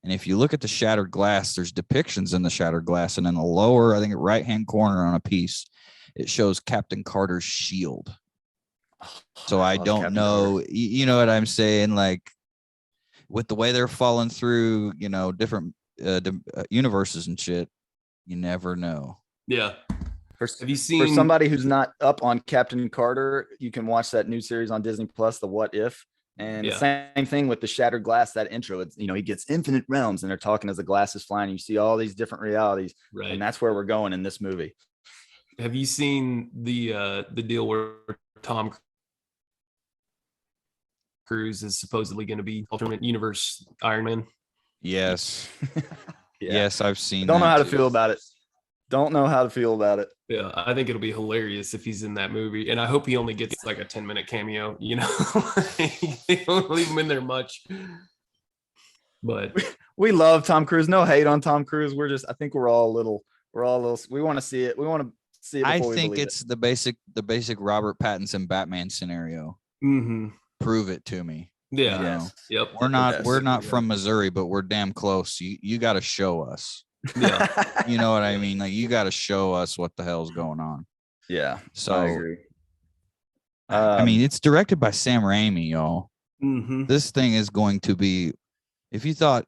And if you look at the shattered glass, there's depictions in the shattered glass. And in the lower, I think, right-hand corner on a piece, it shows Captain Carter's shield. So I don't Captain know. Carter. You know what I'm saying? Like, with the way they're falling through, different universes and shit, you never know. Yeah. Have you seen, for somebody who's not up on Captain Carter, you can watch that new series on Disney Plus, The What If, and same thing with the shattered glass. That intro, it's he gets infinite realms, and they're talking as the glass is flying. You see all these different realities, right? And that's where we're going in this movie. Have you seen the deal where Tom Cruise is supposedly going to be alternate universe Iron Man? Yes. Yes, I've seen. Don't know how to feel about it. Don't know how to feel about it. Yeah, I think it'll be hilarious if he's in that movie, and I hope he only gets like a 10-minute cameo. They don't leave him in there much. But we love Tom Cruise. No hate on Tom Cruise. I think we're all a little. We want to see it. We want to see it. I think it's the basic Robert Pattinson Batman scenario. Mm-hmm. Prove it to me. Yeah. Yep. We're not from Missouri, but we're damn close. You got to show us. Yeah. You know what I mean? Like, you got to show us what the hell's going on. Yeah. So I agree. I mean, it's directed by Sam Raimi, y'all. Mm-hmm. This thing is going to be, if you thought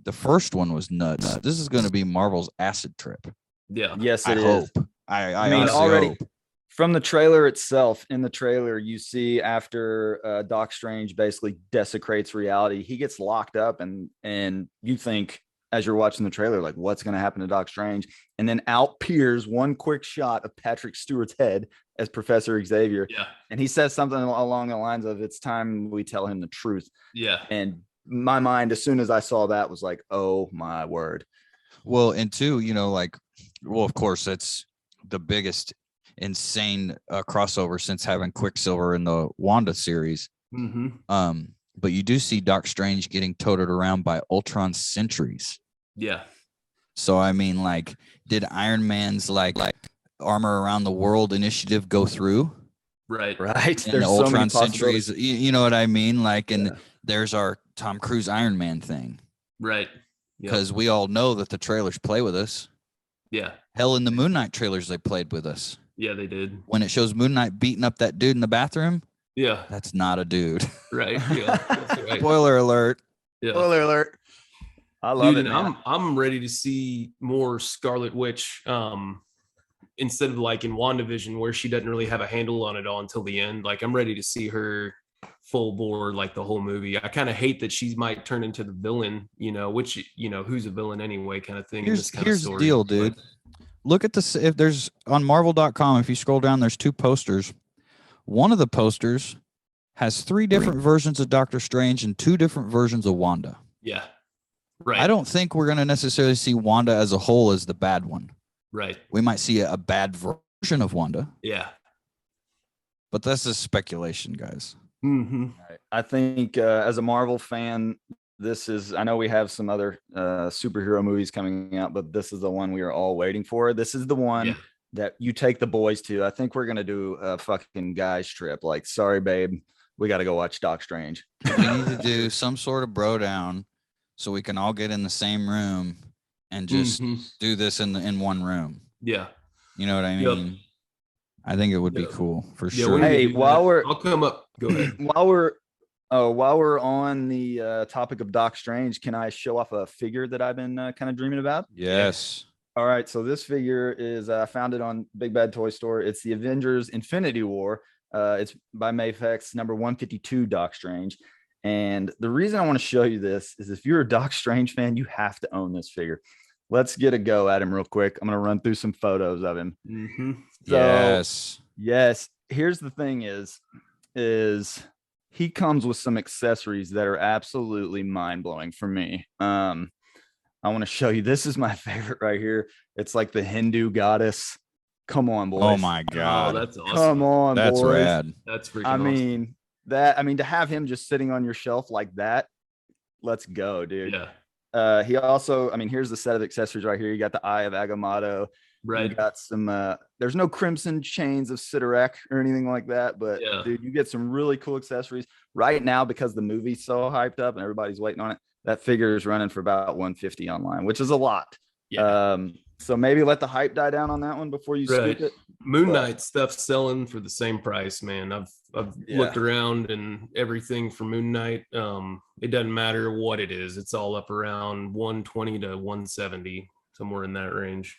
the first one was nuts, this is going to be Marvel's acid trip. Yeah. Yes, it I is. hope. I mean, honestly already hope. From the trailer itself, in the trailer, you see after Doc Strange basically desecrates reality, he gets locked up, and you think, as you're watching the trailer, like what's going to happen to Doc Strange. And then out peers one quick shot of Patrick Stewart's head as Professor Xavier. Yeah. And he says something along the lines of, it's time we tell him the truth. Yeah. And my mind, as soon as I saw that, was like, oh my word. Well, and two, like, well, of course, that's the biggest insane crossover since having Quicksilver in the Wanda series. Mm-hmm. But you do see Doc Strange getting toted around by Ultron sentries. Yeah. So I mean, like, did Iron Man's like armor around the world initiative go through? Right. And There's the so many Ultron sentries, you know what I mean? Like, and there's our Tom Cruise Iron Man thing. Right. Because we all know that the trailers play with us. Yeah. Hell, in the Moonknight trailers, they played with us. Yeah, they did. When it shows Moonknight beating up that dude in the bathroom, yeah, that's not a dude. Right. Yeah. That's right. Spoiler alert. Yeah. Spoiler alert. I love Dude, it. And I'm ready to see more Scarlet Witch. Instead of like in WandaVision where she doesn't really have a handle on it all until the end. Like I'm ready to see her full bore like the whole movie. I kind of hate that she might turn into the villain, which who's a villain anyway, kind of thing. Here's here's the deal, dude. Look at this. If there's on Marvel.com, if you scroll down, there's 2 posters. One of the posters has 3 different versions of Doctor Strange and 2 different versions of Wanda. Yeah. Right. I don't think we're going to necessarily see Wanda as a whole as the bad one. Right. We might see a bad version of Wanda. Yeah. But that's just speculation, guys. Mm-hmm. I think as a Marvel fan, I know we have some other superhero movies coming out, but this is the one we are all waiting for. This is the one that you take the boys to. I think we're going to do a fucking guys trip. Like, sorry, babe, we got to go watch Doc Strange. We need to do some sort of bro down so we can all get in the same room and just do this in one room. Yeah. You know what I mean? Yep. I think it would be cool for sure. Hey, I'll come up. Go ahead. While we're on the topic of Doc Strange, can I show off a figure that I've been kind of dreaming about? Yes. All right. So this figure is found it on Big Bad Toy Store. It's the Avengers Infinity War. It's by Mafex, number 152, Doc Strange. And the reason I want to show you this is if you're a Doc Strange fan, you have to own this figure. Let's get a go at him real quick. I'm going to run through some photos of him. Mm-hmm. So, yes. Here's the thing is he comes with some accessories that are absolutely mind-blowing for me. I want to show you. This is my favorite right here. It's like the Hindu goddess. Come on, boys. Oh my God. Oh, that's awesome. Come on, that's boys. rad. That's freaking awesome. I mean, to have him just sitting on your shelf like that, let's go, dude. Yeah. He also, here's the set of accessories right here. You got the Eye of Agamotto. Right. You got some, there's no crimson chains of Sidorak or anything like that, but dude, you get some really cool accessories right now because the movie's so hyped up and everybody's waiting on it. That figure is running for about 150 online, which is a lot. Yeah. So maybe let the hype die down on that one before you scoop it. Moonknight stuff's selling for the same price, man. I've looked around and everything for Moonknight. It doesn't matter what it is. It's all up around 120 to 170, somewhere in that range.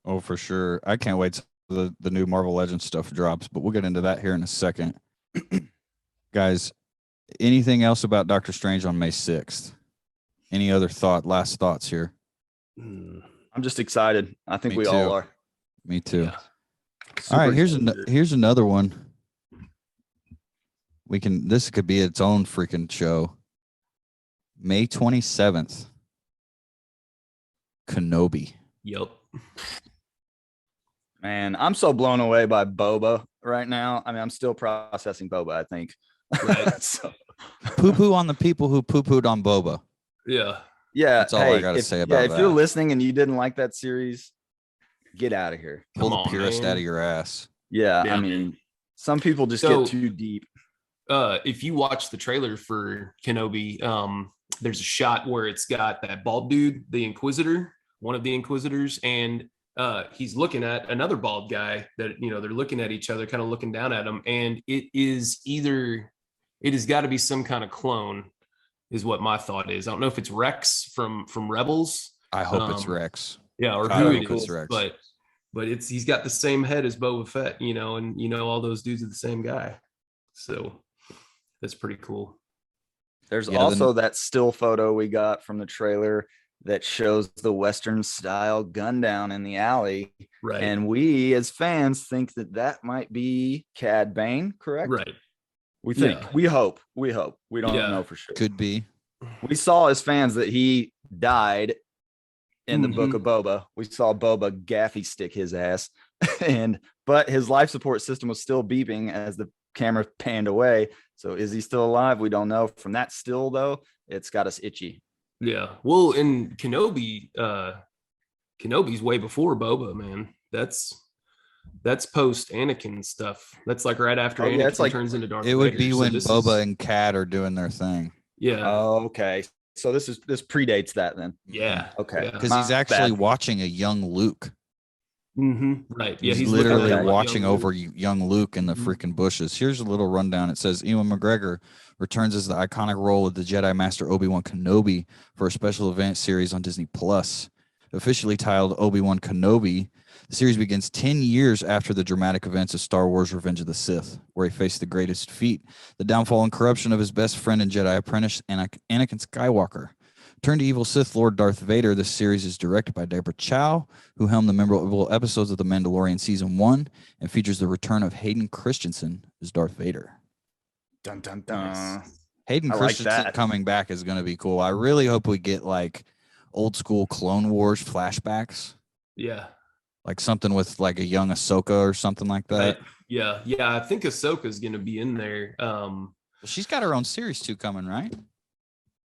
Oh, for sure. I can't wait till the new Marvel Legends stuff drops, but we'll get into that here in a second. Guys, anything else about Doctor Strange on May 6th? Any other last thoughts here? I'm just excited. I think we all are. Me too. Yeah. All right, here's another one. This could be its own freaking show. May 27th. Kenobi. Yep. Man, I'm so blown away by Boba right now. I'm still processing Boba, I think. Right. So. Poo-poo on the people who poo-pooed on Boba. Yeah. Yeah. That's all I got to say about that. If you're listening and you didn't like that series, get out of here. Pull the purist out of your ass. Yeah. Some people just get too deep. If you watch the trailer for Kenobi, there's a shot where it's got that bald dude, the Inquisitor, one of the Inquisitors, and he's looking at another bald guy that, they're looking at each other, kind of looking down at him. And it has got to be some kind of clone is what my thought is. I don't know if it's Rex from Rebels. I hope it's Rex. Yeah. Or who it is, Rex. But he's got the same head as Boba Fett, and all those dudes are the same guy. So that's pretty cool. There's also that still photo we got from the trailer that shows the Western style gun down in the alley. Right. And we as fans think that might be Cad Bane, correct? Right. We think, Yeah. we hope, we don't Yeah. know for sure. Could be. We saw as fans that he died in the book of Boba. We saw Boba gaffy stick his ass, but his life support system was still beeping as the camera panned away. So is he still alive? We don't know. From that still though, it's got us itchy. Yeah. Well, in Kenobi's way before Boba, man. That's post Anakin stuff. That's like right after Anakin turns into Darth Vader. It would be when Boba and Cad are doing their thing. Yeah. Oh, okay. So this predates that then. Yeah. Okay. Because he's actually watching a young Luke. Right. Yeah. He's literally watching over young Luke in the freaking bushes. Here's a little rundown. It says Ewan McGregor returns as the iconic role of the Jedi Master Obi-Wan Kenobi for a special event series on Disney Plus. Officially titled Obi-Wan Kenobi, the series begins 10 years after the dramatic events of Star Wars Revenge of the Sith, where he faced the greatest defeat, the downfall and corruption of his best friend and Jedi apprentice, Anakin Skywalker. Turned to evil Sith Lord Darth Vader, this series is directed by Deborah Chow, who helmed the memorable episodes of The Mandalorian Season 1, and features the return of Hayden Christensen as Darth Vader. Dun, dun, dun. Hayden Christensen coming back is going to be cool. I really hope we get like old school Clone Wars flashbacks. Yeah. Like something with like a young Ahsoka or something like that. Right. Yeah. I think Ahsoka's going to be in there. Well, she's got her own series too coming, right?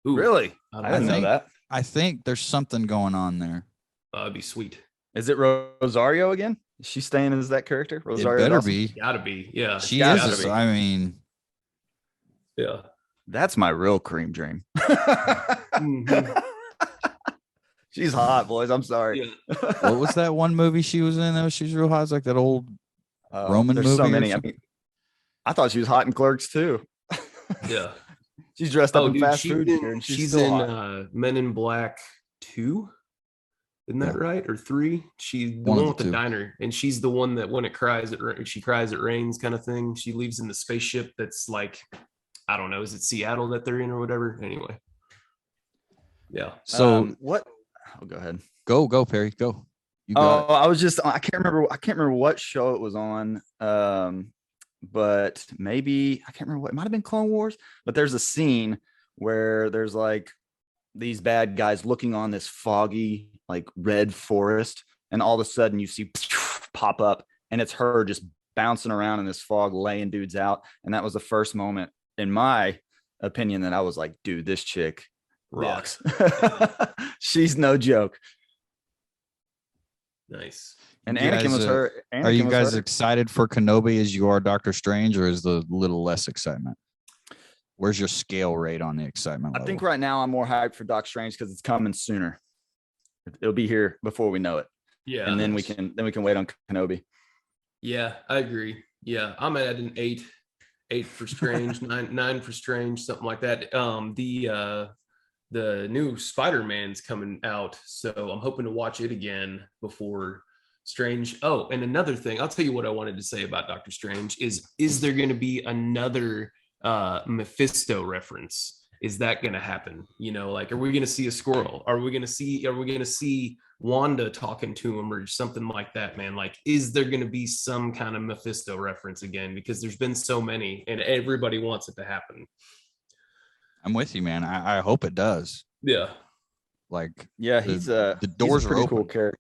Ooh, really? I didn't know that. I think there's something going on there. That'd be sweet. Is it Rosario again? Is she staying as that character? Rosario it better Dawson? be. Gotta be. Yeah. She is. I mean, yeah. That's my real cream dream. She's hot, boys. I'm sorry. Yeah. What was that one movie she was in? She's real hot. It's like that old Roman there's movie. So many. I thought she was hot in Clerks too. Yeah. She's dressed up in fast food here, and she's in Men in Black 2. Isn't that right? Or 3? She's the one with the diner, and she's the one that when it cries, she cries, it rains kind of thing. She leaves in the spaceship that's like, I don't know, is it Seattle that they're in or whatever? Anyway. Yeah. So what? Oh, go ahead. Go, Perry. Go. I was just I can't remember what show it was on. But maybe I can't remember what it might have been Clone Wars, but there's a scene where there's like these bad guys looking on this foggy, like red forest, and all of a sudden you see pop up, and it's her just bouncing around in this fog, laying dudes out. And that was the first moment, in my opinion, that I was like, dude, this chick rocks. Yeah. She's no joke. Nice. And Anakin was her. Are you guys excited for Kenobi as you are Doctor Strange, or is the little less excitement? Where's your scale rate on the excitement level? I think right now I'm more hyped for Doc Strange because it's coming sooner. It'll be here before we know it. Yeah. And then we can wait on Kenobi. Yeah, I agree. Yeah, I'm at an 8 for Strange, 9 for Strange, something like that. The new Spider-Man's coming out, so I'm hoping to watch it again before Strange. Oh, and another thing, I'll tell you what I wanted to say about Doctor Strange is there going to be another Mephisto reference? Is that going to happen? You know, like, are we going to see a squirrel? Are we going to see Wanda talking to him or something like that, man? Like, is there going to be some kind of Mephisto reference again? Because there's been so many and everybody wants it to happen. I'm with you, man. I hope it does. Yeah. Like, he's the doors are open. Cool character.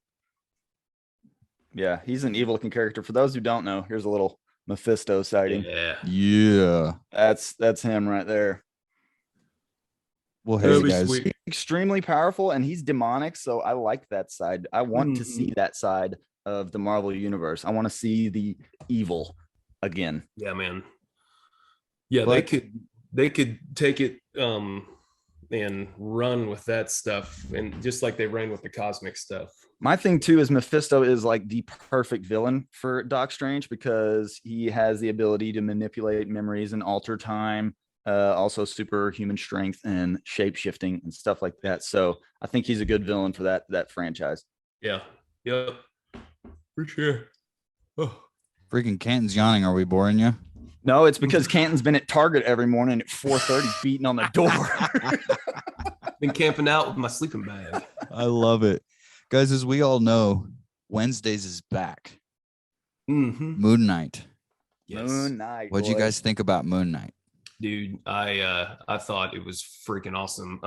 Yeah, he's an evil looking character. For those who don't know, here's a little Mephisto sighting. Yeah. That's him right there. Well, hey guys, he's extremely powerful and he's demonic, so I like that side. I want to see that side of the Marvel universe. I want to see the evil again. Yeah, man. Yeah, but they could take it and run with that stuff, and just like they ran with the cosmic stuff. My thing too is Mephisto is like the perfect villain for Doc Strange because he has the ability to manipulate memories and alter time, also superhuman strength and shape shifting and stuff like that. So I think he's a good villain for that franchise. Yeah. Yep. For sure. Oh. Freaking Canton's yawning. Are we boring you? No, it's because Canton's been at Target every morning at 4:30 beating on the door. Been camping out with my sleeping bag. I love it. Guys, as we all know, Wednesdays is back. Moon Knight. Yes. Moon Knight. What'd you guys think about Moon Knight? Dude, I thought it was freaking awesome.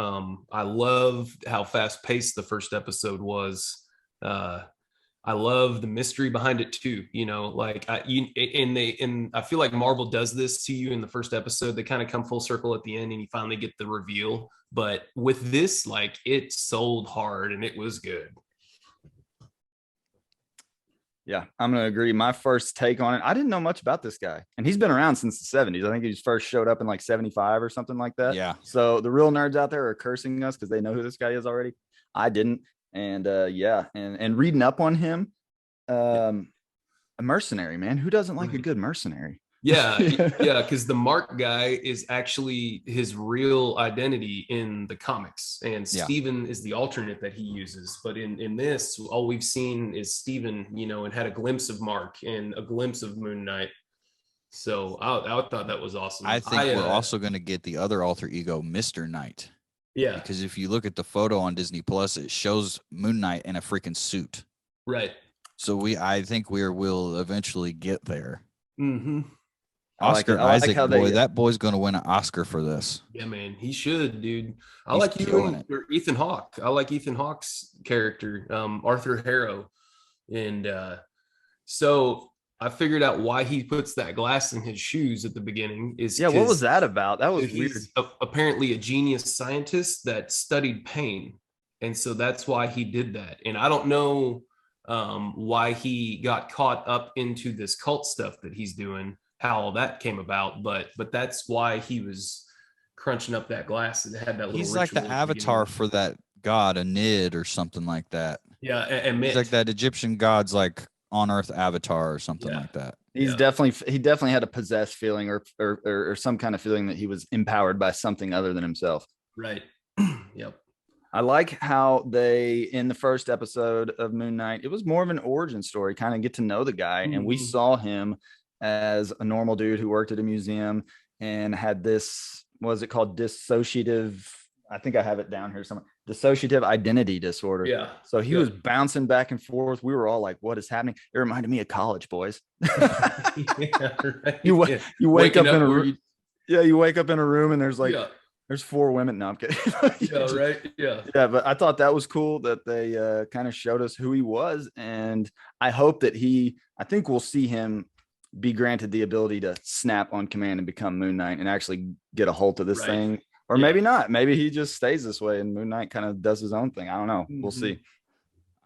I loved how fast paced the first episode was. I love the mystery behind it too. You know, like I feel like Marvel does this to you in the first episode. They kind of come full circle at the end, and you finally get the reveal. But with this, like, it sold hard and it was good. Yeah, I'm gonna agree. My first take on it, I didn't know much about this guy, and he's been around since the 70s. I think he first showed up in like 75 or something like that. Yeah. So the real nerds out there are cursing us because they know who this guy is already. I didn't, and and reading up on him, a mercenary, man. Who doesn't like a good mercenary? Yeah, yeah, because the Mark guy is actually his real identity in the comics, and Steven is the alternate that he uses. But in this, all we've seen is Steven, you know, and had a glimpse of Mark and a glimpse of Moon Knight. So I thought that was awesome. I think we're also going to get the other alter ego, Mr. Knight. Yeah, because if you look at the photo on Disney Plus, it shows Moon Knight in a freaking suit. Right. So I think will eventually get there. Mm-hmm. Oscar Isaac, that boy's going to win an Oscar for this. Yeah, man, he should, dude. I He's like Ethan Hawke. I like Ethan Hawke's character, Arthur Harrow, and so I figured out why he puts that glass in his shoes at the beginning. What was that about? That was weird. Apparently, a genius scientist that studied pain, and so that's why he did that. And I don't know why he got caught up into this cult stuff that he's doing. How all that came about, but that's why he was crunching up that glass and had that little. He's like the avatar for that god, Anid or something like that. Yeah, and he's like that Egyptian god's like on Earth avatar or something like that. He definitely had a possessed feeling or some kind of feeling that he was empowered by something other than himself. Right. Yep. I like how they, in the first episode of Moon Knight, it was more of an origin story, kind of get to know the guy, and we saw him as a normal dude who worked at a museum and had this, what was it called? Dissociative. I think I have it down here somewhere. Dissociative identity disorder. Yeah. So he was bouncing back and forth. We were all like, what is happening? It reminded me of college, boys. Right. You wake up in a room. Yeah. You wake up in a room and there's like, there's 4 women. No, I'm kidding. Right. Yeah. Yeah. But I thought that was cool that they kind of showed us who he was. And I hope that I think we'll see him be granted the ability to snap on command and become Moon Knight and actually get a hold of this thing, or maybe not. Maybe he just stays this way and Moon Knight kind of does his own thing. I don't know. We'll see.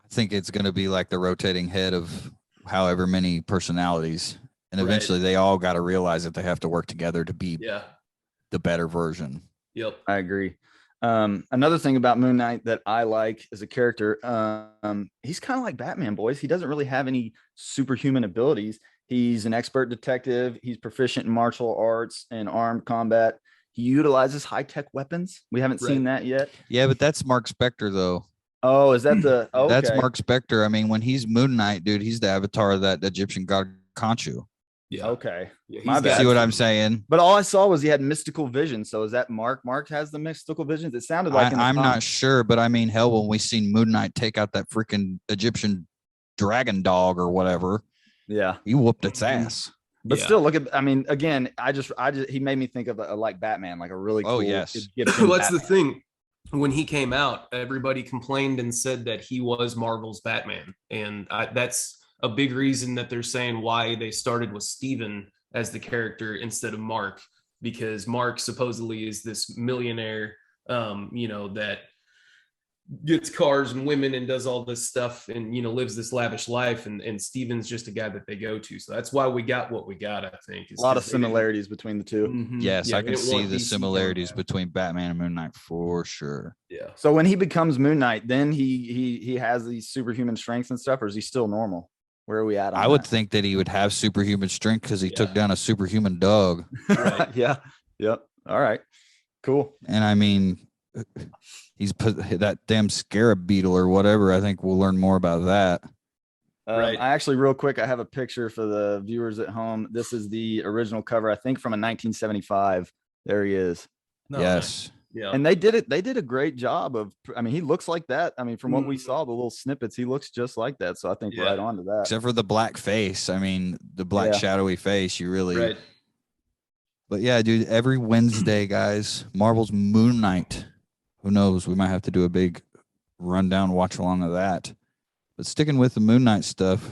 I think it's going to be like the rotating head of however many personalities, and eventually they all got to realize that they have to work together to be the better version. Yep, I agree. Another thing about Moon Knight that I like as a character, he's kind of like Batman, boys. He doesn't really have any superhuman abilities. He's an expert detective. He's proficient in martial arts and armed combat. He utilizes high-tech weapons. We haven't seen that yet. Yeah, but that's Mark Spector, though. Oh, is that the... Okay. That's Mark Spector. I mean, when he's Moon Knight, dude, he's the avatar of that Egyptian god Khonshu. Yeah. Okay. Yeah, my bad. See what I'm saying? But all I saw was he had mystical vision. So is that Mark? Mark has the mystical visions. It sounded like... I'm not sure, but I mean, hell, when we seen Moon Knight take out that freaking Egyptian dragon dog or whatever... Yeah, he whooped its ass. But still, look at. I mean, again, I just he made me think of like Batman, like a really cool. Oh yes. What's the thing? When he came out, everybody complained and said that he was Marvel's Batman, and that's a big reason that they're saying why they started with Steven as the character instead of Mark, because Mark supposedly is this millionaire, that gets cars and women and does all this stuff and lives this lavish life, and Steven's just a guy that they go to. So that's why we got what we got. I think a lot of similarities between the two. Yes, I can see the similarities between Batman and Moon Knight for sure. Yeah. So when he becomes Moon Knight, then he has these superhuman strengths and stuff, or is he still normal? Where are we at? I would think that he would have superhuman strength because he took down a superhuman dog. Right. Yeah. Yep. All right. Cool. And I mean, he's put that damn scarab beetle or whatever. I think we'll learn more about that. Right. I actually, real quick, I have a picture for the viewers at home. This is the original cover, I think, from a 1975. There he is. Yes. Yeah. And they did it. They did a great job of. I mean, he looks like that. I mean, from what we Mhm. saw, the little snippets, he looks just like that. So I think Yeah. right on to that. Except for the black face. I mean, the black Yeah. shadowy face. You really. Right. But yeah, dude. Every Wednesday, guys, Marvel's Moon Knight. Who knows? We might have to do a big rundown watch along of that. But sticking with the Moon Knight stuff,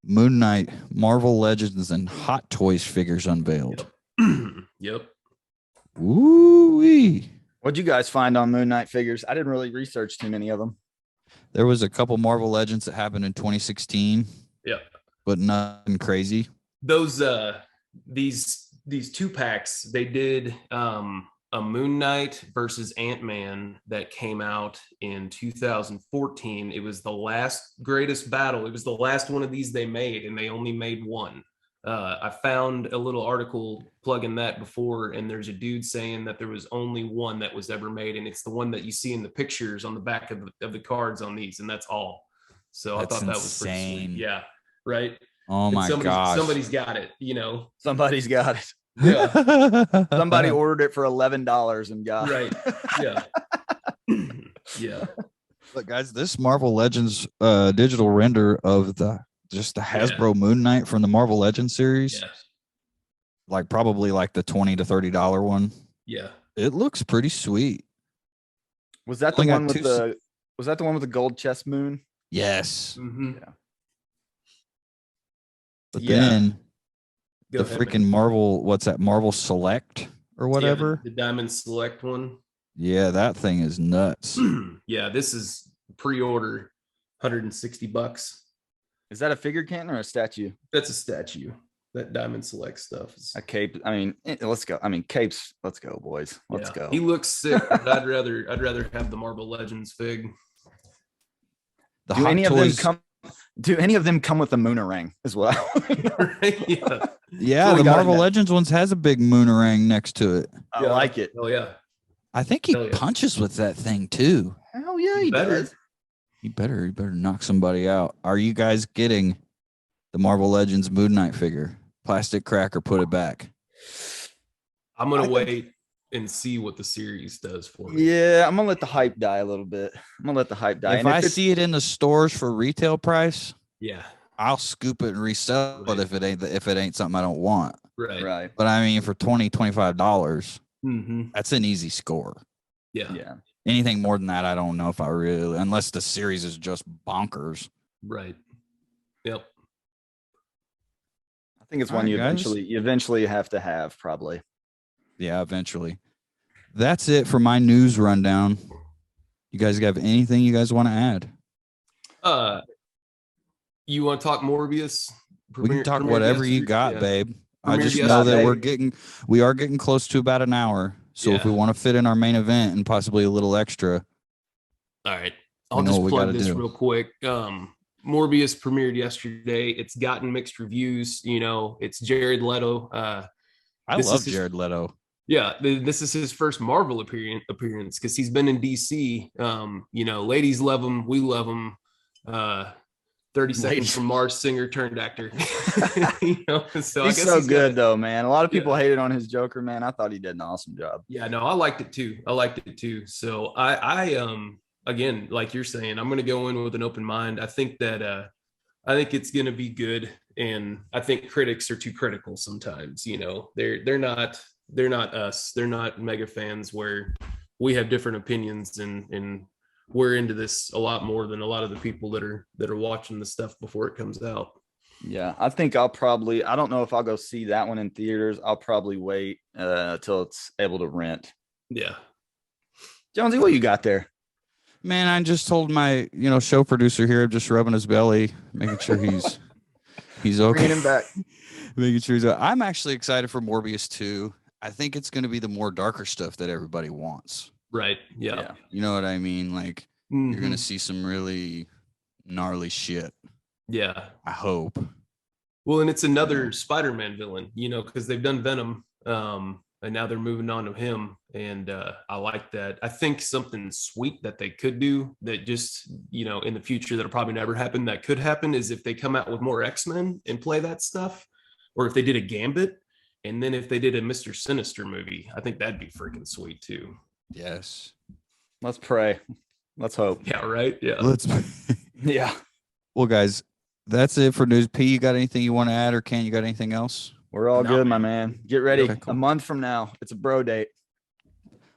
Moon Knight, Marvel Legends, and Hot Toys figures unveiled. Yep. Woo-wee. What'd you guys find on Moon Knight figures? I didn't really research too many of them. There was a couple Marvel Legends that happened in 2016. Yep. But nothing crazy. Those these 2-packs, they did a Moon Knight versus Ant-Man that came out in 2014. It was the last greatest battle. It was the last one of these they made, and they only made one. I found a little article plugging that before, and there's a dude saying that there was only one that was ever made, and it's the one that you see in the pictures on the back of the cards on these, and that's all. So That's I thought that was pretty insane. sweet. Yeah, right. Oh my gosh. Somebody's got it, you know. Somebody's got it. Yeah. Somebody ordered it for $11 and got Right. it. Yeah. Yeah. But guys, this Marvel Legends digital render of the Hasbro Moon Knight from the Marvel Legends series, Yeah. like probably like the $20 to $30 one. Yeah. It looks pretty sweet. Was that the Only got one with two the? Was that the one with the gold chest moon? Yes. Mm-hmm. Yeah. But Yeah. then Go the ahead, freaking man. Marvel, what's that? Marvel Select or Yeah, whatever. the Diamond Select one. Yeah, that thing is nuts. Yeah, this is pre-order $160. Is that a figure canton or a statue? That's a statue. That Diamond Select stuff is, A cape. I mean, let's go. I mean, capes. Let's go, boys. Let's yeah. go. He looks sick, but I'd rather have the Marvel Legends fig. The do Hot any Toys, of them come? Do any of them come with a moonerang as well? Right? Yeah. yeah, So we the got Marvel that. Legends ones has a big moonerang next to it. I Yeah. like it. Oh yeah. I think he Hell yeah. punches with that thing too. Hell yeah, he Better. does. You better knock somebody out. Are you guys getting the Marvel Legends Moon Knight figure? Plastic crack or put it back? I'm gonna I think- wait and see what the series does for me. Yeah, I'm gonna let the hype die a little bit. I'm gonna let the hype die. If And I it's- see it in the stores for retail price, Yeah. I'll scoop it and resell Right. it if it ain't something I don't want. Right. right. But I mean, for $20-$25, Mm-hmm. that's an easy score. Yeah. Yeah. Anything more than that, I don't know if I really, unless the series is just bonkers. Right. Yep. I think it's All one right, you guys. eventually have to have probably. Yeah, eventually. That's it for my news rundown. You guys have anything you guys want to add? You want to talk Morbius? We can talk Premiered whatever you yesterday? got, Yeah. babe. I Premiered just know yesterday. that we are getting close to about an hour. So if Yeah. we want to fit in our main event and possibly a little extra, All right. We I'll know just what we plug gotta this do. real quick. Morbius premiered yesterday. It's gotten mixed reviews. You know, it's Jared Leto. I This love is his- Jared Leto. Yeah, this is his first Marvel appearance because he's been in DC. You know, ladies love him. We love him. 30 Seconds Ladies. from Mars singer turned actor. You know, so He's so good though, man. A lot of people hated on his Joker, man. I thought he did an awesome job. Yeah, no, I liked it too. So I again, like you're saying, I'm gonna go in with an open mind. I think it's gonna be good, and I think critics are too critical sometimes. You know, they're not us. They're not mega fans where we have different opinions, and we're into this a lot more than a lot of the people that are watching the stuff before it comes out. Yeah, I think I don't know if I'll go see that one in theaters. I'll probably wait till it's able to rent. Yeah. Jonesy, what you got there? Man, I just told my, show producer here, just rubbing his belly, making sure he's okay. Bringing him back. Making sure he's I'm actually excited for Morbius 2. I think it's going to be the more darker stuff that everybody wants. Right. Yeah. You know what I mean? Like, you're going to Mhm. see some really gnarly shit. Yeah. I hope. Well, and it's another Spider-Man villain, because they've done Venom, and now they're moving on to him, and I like that. I think something sweet that they could do that just, in the future that'll probably never happen, that could happen, is if they come out with more X-Men and play that stuff, or if they did a Gambit And then if they did a Mr. Sinister movie, I think that'd be freaking sweet too. Yes. Let's pray. Let's hope. Yeah, right. Yeah. Let's. Yeah. Well, guys, that's it for news. P, you got anything you want to add, or Ken, you got anything else? We're all No, good, man. my man. Get ready. Okay, cool. A month from now, it's a bro date.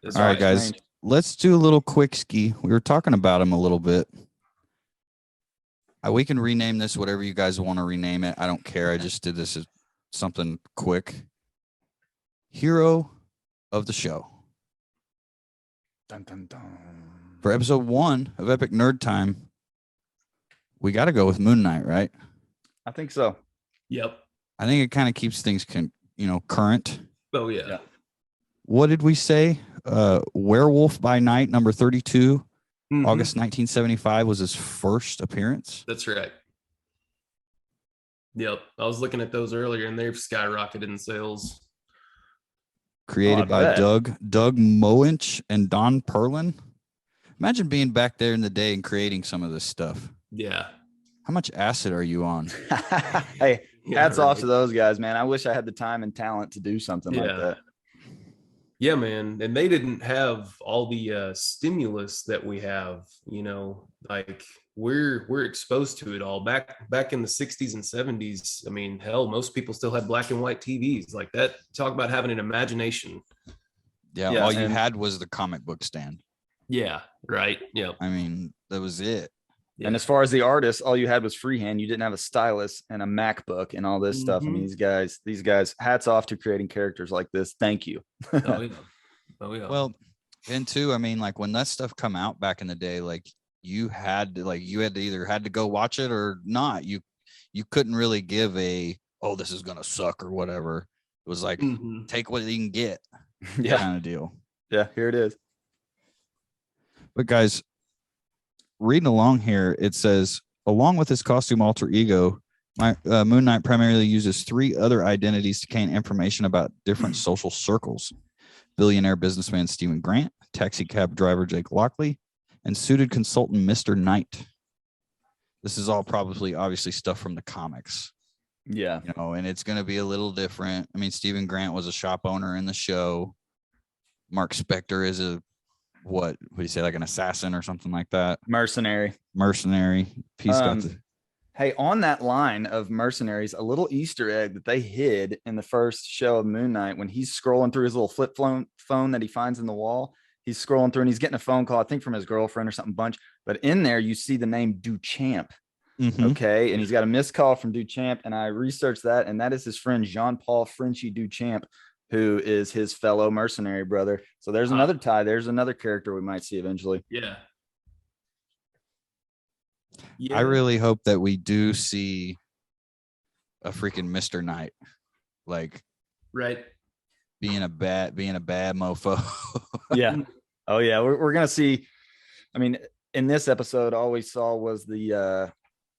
That's All right, guys, Strange. let's do a little quick ski. We were talking about him a little bit. We can rename this whatever you guys want to rename it. I don't care. I just did this as something quick. Hero of the show. Dun, dun, dun. For episode 1 of Epic Nerd Time, we got to go with Moonknight, right? I think so. Yep. I think it kind of keeps things, current. Oh yeah. Yeah. What did we say? Werewolf by Night, number 32, Mhm. August 1975 was his first appearance. That's right. Yep. I was looking at those earlier and they've skyrocketed in sales. Created I by bet. Doug Moench and Don Perlin. Imagine being back there in the day and creating some of this stuff. Yeah. How much acid are you on? Hey, Yeah, hats off right. to those guys, man. I wish I had the time and talent to do something like Yeah. that. Yeah, man. And they didn't have all the stimulus that we have, like we're exposed to it all back in the 60s and 70s. I mean, hell, most people still had black and white TVs like that. Talk about having an imagination. Yeah, Yeah, all you and- had was the comic book stand. Yeah, right. Yep. I mean, that was it. Yeah. And as far as the artist, all you had was freehand. You didn't have a stylus and a MacBook and all this stuff. I mean, these guys, hats off to creating characters like this. Thank you. Oh yeah. Oh yeah. Well, and two, I mean, like when that stuff come out back in the day, like you had to either had to go watch it or not. You couldn't really give oh, this is gonna suck or whatever. It was like Mhm. take what you can get Yeah. kind of deal. Yeah. Here it is. But guys, reading along here, it says, along with his costume alter ego, Moonknight primarily uses 3 other identities to gain information about different social circles. Billionaire businessman Stephen Grant, taxi cab driver Jake Lockley, and suited consultant Mr. Knight. This is all probably obviously stuff from the comics, Yeah. and it's going to be a little different. I mean, Stephen Grant was a shop owner in the show. Mark Spector is what do you say, like an assassin or something like that? Mercenary. He's got the Hey, on that line of mercenaries, a little Easter egg that they hid in the first show of Moon Knight when he's scrolling through his little flip phone that he finds in the wall. He's scrolling through and he's getting a phone call, I think from his girlfriend or something bunch. But in there, you see the name Duchamp. Mhm. Okay. And he's got a missed call from Duchamp. And I researched that. And that is his friend, Jean-Paul Frenchy Duchamp, who is his fellow mercenary brother. So there's another tie. There's another character we might see eventually. Yeah. I really hope that we do see a freaking Mr. Knight, like right. being a bad mofo. Yeah. Oh yeah. We're gonna see. I mean, in this episode, all we saw was the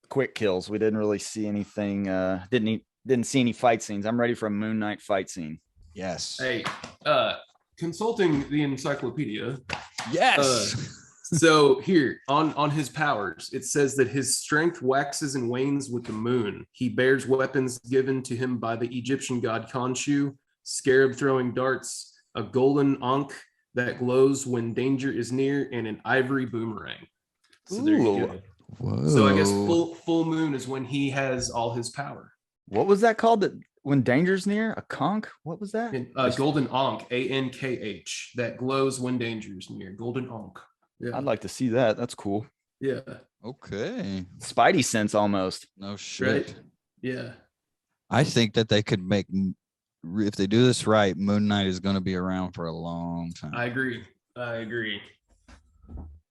quick kills. We didn't really see anything. Didn't see any fight scenes. I'm ready for a Moon Knight fight scene. Yes. Hey, consulting the encyclopedia. Yes. So here on his powers, it says that his strength waxes and wanes with the moon. He bears weapons given to him by the Egyptian god Khonshu, scarab throwing darts, a golden ankh that glows when danger is near, and an ivory boomerang. So there you Ooh. go. Whoa. So I guess full moon is when he has all his power. What was that called? That when danger's near? A conch? What was that? And, golden ankh, ANKH, that glows when danger is near. Golden ankh. Yeah. I'd like to see that. That's cool. Yeah. Okay. Spidey sense almost. No shit. Right. Yeah. I think that they could make, if they do this right, Moon Knight is going to be around for a long time. I agree.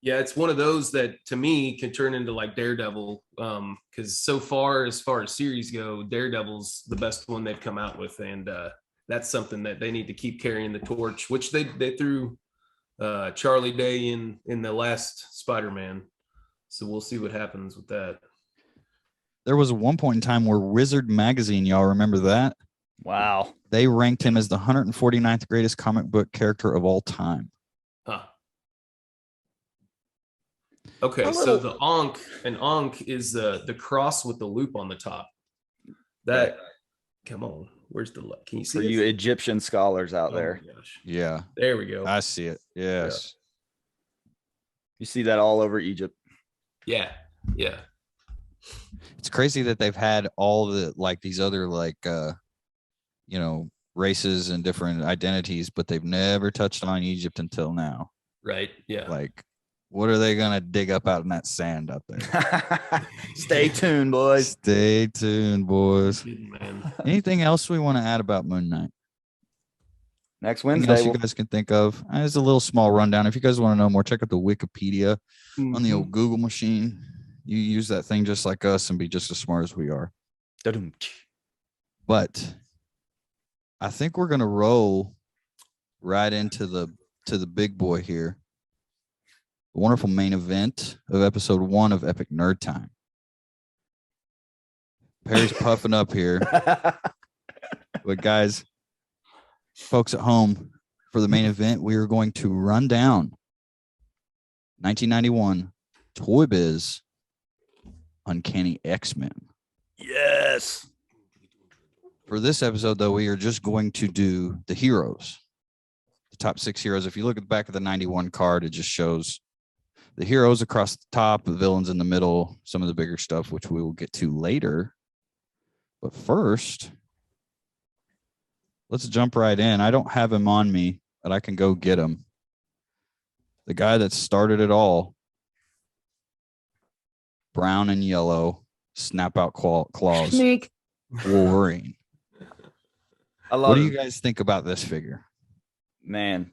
Yeah, it's one of those that to me can turn into like Daredevil. Because so far as series go, Daredevil's the best one they've come out with, and that's something that they need to keep carrying the torch, which they threw Charlie Day in the last Spider-Man. So we'll see what happens with that. There was one point in time where Wizard Magazine, y'all remember that? Wow. They ranked him as the 149th greatest comic book character of all time. Huh. Okay, so the ankh is the cross with the loop on the top. That, come on, Where's the Can you see For it? you Egyptian scholars out Oh there. my gosh. Yeah, There we go. I see it. Yes. You see that all over Egypt. Yeah. Yeah. It's crazy that they've had all the like these other like races and different identities, but they've never touched on Egypt until now. Right. Yeah. Like, what are they gonna dig up out in that sand up there? Stay tuned, boys. Stay tuned, boys. Man. Anything else we want to add about Moon Knight? Next Anything Wednesday. else you guys can think of? It's a little small rundown. If you guys want to know more, check out the Wikipedia on the old Google machine. You use that thing just like us and be just as smart as we are. But I think we're gonna roll right into the big boy here. The wonderful main event of episode 1 of Epic Nerd Time. Perry's puffing up here. But guys, folks at home, for the main event, we are going to run down 1991 Toybiz Uncanny X-Men. Yes. For this episode, though, we are just going to do the heroes, the top 6 heroes. If you look at the back of the 91 card, it just shows the heroes across the top, the villains in the middle, some of the bigger stuff, which we will get to later. But first, let's jump right in. I don't have him on me, but I can go get him. The guy that started it all, brown and yellow, snap out claws, Wolverine. I love What do you guys think about this figure? Man,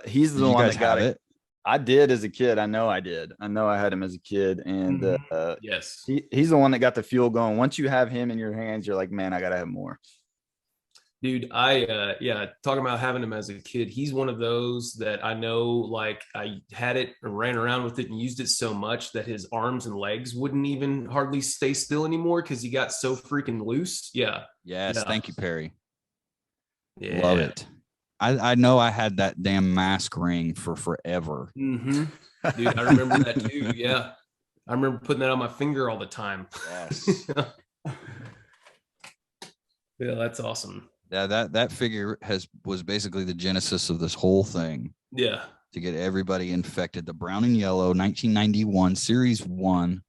he's Did the you one guys that got have it. I did as a kid. I know I did. I know I had him as a kid. And Yes. he's the one that got the fuel going. Once you have him in your hands, you're like, man, I got to have more. Dude, talking about having him as a kid, he's one of those that I know, like, I had it and ran around with it and used it so much that his arms and legs wouldn't even hardly stay still anymore because he got so freaking loose. Yeah. Yes, Yeah. thank you, Perry. Yeah. Love it. I know I had that damn mask ring for forever. Mm-hmm. Dude, I remember that too. Yeah. I remember putting that on my finger all the time. Yes. Yeah, that's awesome. Yeah, that figure was basically the genesis of this whole thing. Yeah. To get everybody infected. The brown and yellow 1991 Series 1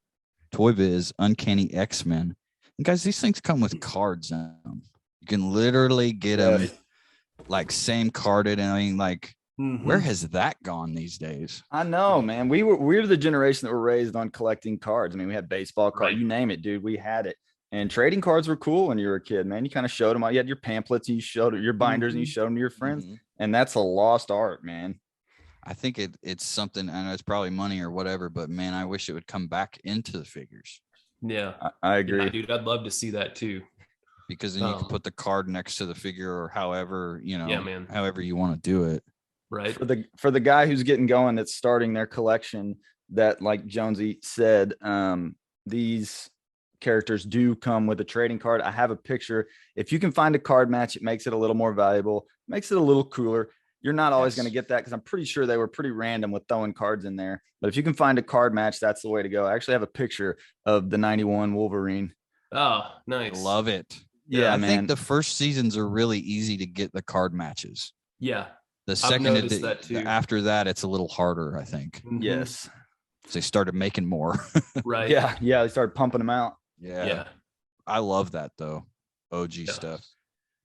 Toybiz Uncanny X-Men. And guys, these things come with cards in them. You can literally get them like same carded. And I mean, like, where has that gone these days? I know, man. We're the generation that were raised on collecting cards. I mean, we had baseball cards, you name it, dude. We had it. And trading cards were cool when you were a kid, man. You kind of showed them all. You had your pamphlets and you showed your binders and you showed them to your friends. And that's a lost art, man. I think it's something, I know it's probably money or whatever, but man, I wish it would come back into the figures. Yeah. I agree. Yeah, dude, I'd love to see that too. Because then you can put the card next to the figure or however, however you want to do it. Right. For the guy who's getting going, that's starting their collection, that, like Jonesy said, these characters do come with a trading card. I have a picture. If you can find a card match, it makes it a little more valuable, makes it a little cooler. You're not always going to get that because I'm pretty sure they were pretty random with throwing cards in there. But if you can find a card match, that's the way to go. I actually have a picture of the 91 Wolverine. Oh, nice. Love it. Yeah, I man. think the first seasons are really easy to get the card matches. Yeah. The second after that, it's a little harder, I think. Yes. So they started making more. Right. Yeah. They started pumping them out. Yeah. I love that though. OG stuff.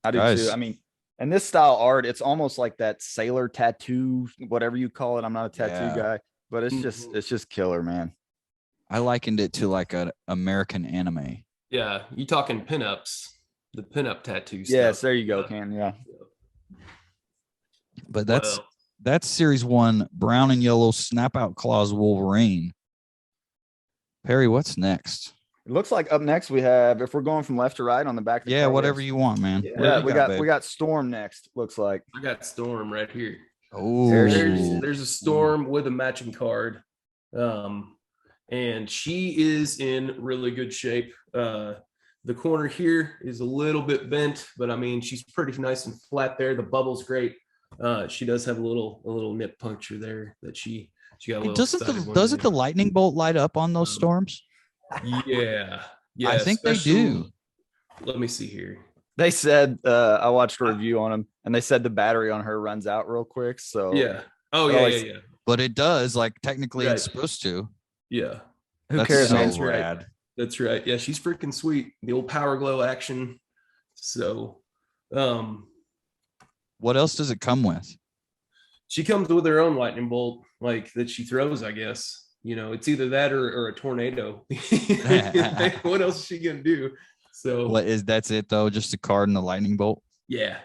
I do too. I mean, and this style art, it's almost like that sailor tattoo, whatever you call it. I'm not a tattoo guy, but it's just killer, man. I likened it to like an American anime. Yeah. You talking pinups, the pinup tattoo stuff. Yes, there you go, Ken. Yeah. But that's Series 1 brown and yellow snap out claws Wolverine. Perry, what's next? It looks like up next we have, if we're going from left to right on the back. Yeah, whatever you want, man. Yeah, we got Storm next. Looks like I got Storm right here. Oh, there's a Storm with a matching card, and she is in really good shape. The corner here is a little bit bent, but I mean she's pretty nice and flat there. The bubble's great. She does have a little nip puncture there that she got a little. Doesn't the lightning bolt light up on those storms? Yeah. I think they do. Let me see here. They said I watched a review on them, and they said the battery on her runs out real quick. So Yeah. Oh they're yeah, like, yeah. But it does, like technically Right. it's supposed to. Yeah. who That's cares, so man? That's right. rad. That's right. Yeah, she's freaking sweet. The old power glow action. So, What else does it come with? she comes with her own lightning bolt, like that she throws, I guess. It's either that or a tornado. What else is she gonna do? So That's it though? Just a card and the lightning bolt? yeah.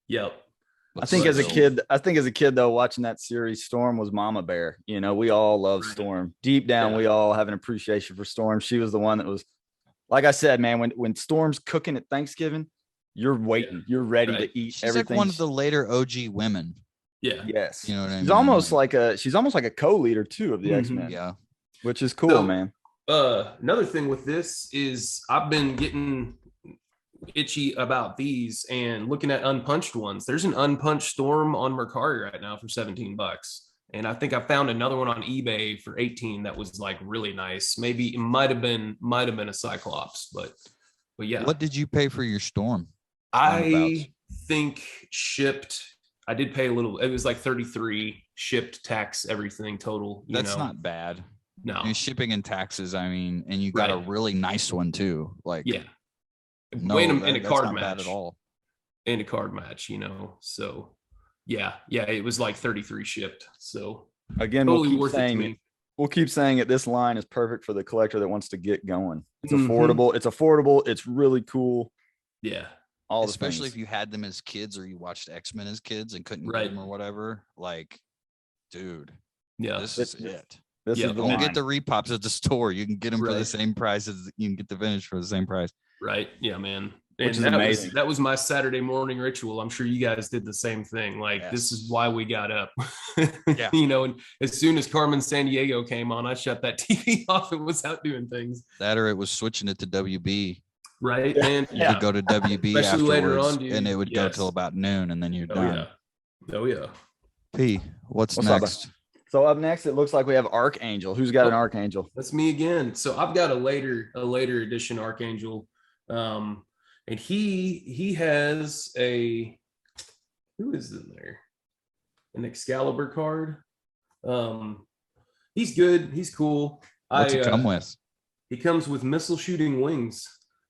Yep. I think as a kid though, watching that series, Storm was Mama Bear. We all love Storm. Deep down, we all have an appreciation for Storm. She was the one that was, like I said, man, when Storm's cooking at Thanksgiving, you're waiting. You're ready to eat She's everything. like one of the later OG women. Yeah. Yes. You know what I mean? She's almost like a co-leader too of the X-Men. Yeah. Which is cool, So, man. Another thing with this is I've been getting itchy about these and looking at unpunched ones. There's an unpunched Storm on Mercari right now for $17. And I think I found another one on eBay for 18 that was like really nice. Maybe it might have been a Cyclops, but yeah. What did you pay for your Storm? I think shipped. I did pay a little. It was like 33 shipped, tax, everything total. That's not bad. No. I mean, shipping and taxes, and you got a really nice one too. Like, yeah. No, in a card not match bad at all. In a card match, so yeah, it was like 33 shipped. So again, totally we'll keep saying it. This line is perfect for the collector that wants to get going. It's affordable. It's affordable. It's really cool. Yeah. Especially if you had them as kids or you watched X-Men as kids and couldn't get them or whatever. Like, dude, yeah, this is it. This is the you line. get the repops at the store. You can get them for the same price as you can get the vintage for the same price. Right. Yeah, man. Which is amazing. That was my Saturday morning ritual. I'm sure you guys did the same thing. Like, this is why we got up. Yeah. And as soon as Carmen Sandiego came on, I shut that TV off and was out doing things. That or it was switching it to WB. Right. And you could go to WB especially afterwards, later on, dude. And it would go till about noon, and then you're done. Oh yeah. P, what's next? So up next, it looks like we have Archangel. Who's got an Archangel? That's me again. So I've got a later edition Archangel. And he has who is in there? An Excalibur card. He's good. He's cool. What's it come with? He comes with missile shooting wings.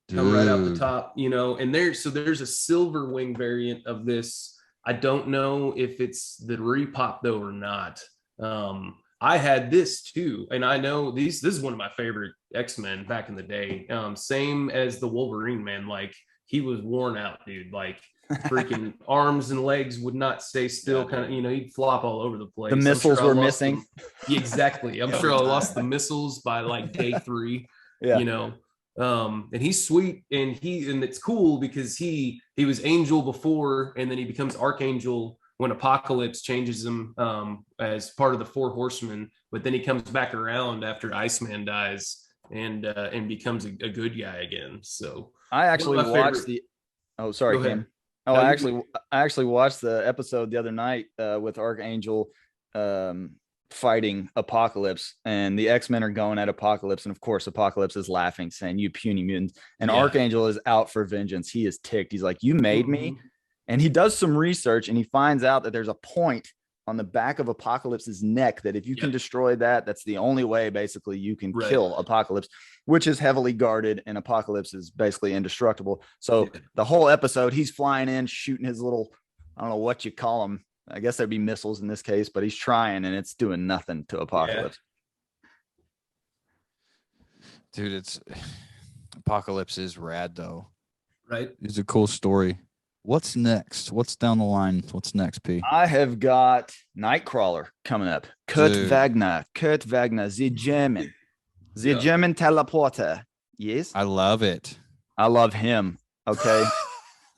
Come right out the top, and there's a silver wing variant of this. I don't know if it's the repop though or not. I had this too, and I know this is one of my favorite X-Men back in the day. Same as the Wolverine, man. Like, he was worn out, dude. Like, freaking arms and legs would not stay still. Kind of, he'd flop all over the place. The missiles were missing. Exactly. I'm sure I lost the missiles by like day 3. Yeah. And he's sweet, and it's cool because he was Angel before, and then he becomes Archangel when Apocalypse changes him as part of the 4 Horsemen, but then he comes back around after Iceman dies and becomes a good guy again. So I actually watched sorry, Cam. Oh, I actually watched the episode the other night with Archangel fighting Apocalypse, and the X-Men are going at Apocalypse, and of course Apocalypse is laughing, saying, "You puny mutants," and Archangel is out for vengeance. He is ticked. He's like, "You made me." And he does some research, and he finds out that there's a point on the back of Apocalypse's neck that if you can destroy that, that's the only way basically you can kill Apocalypse, which is heavily guarded, and Apocalypse is basically indestructible. So the whole episode, he's flying in, shooting his little, I don't know what you call them. I guess there'd be missiles in this case, but he's trying, and it's doing nothing to Apocalypse. Dude, Apocalypse is rad though. Right. It's a cool story. What's next? What's down the line? What's next, P? I have got Nightcrawler coming up. Kurt Wagner, the German. The German teleporter. Yes. I love it. I love him. Okay.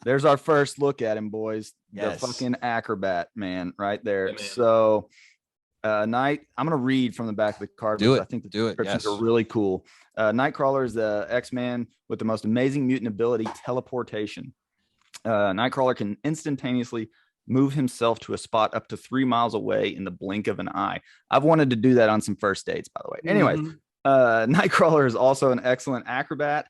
There's our first look at him, boys. Yes. The fucking acrobat, man, right there. Yeah, so I'm going to read from the back of the card. I think the descriptions are really cool. Nightcrawler is the X-Man with the most amazing mutant ability, teleportation. Nightcrawler can instantaneously move himself to a spot up to 3 miles away in the blink of an eye. I've wanted to do that on some first dates, by the way. Anyways, Nightcrawler is also an excellent acrobat.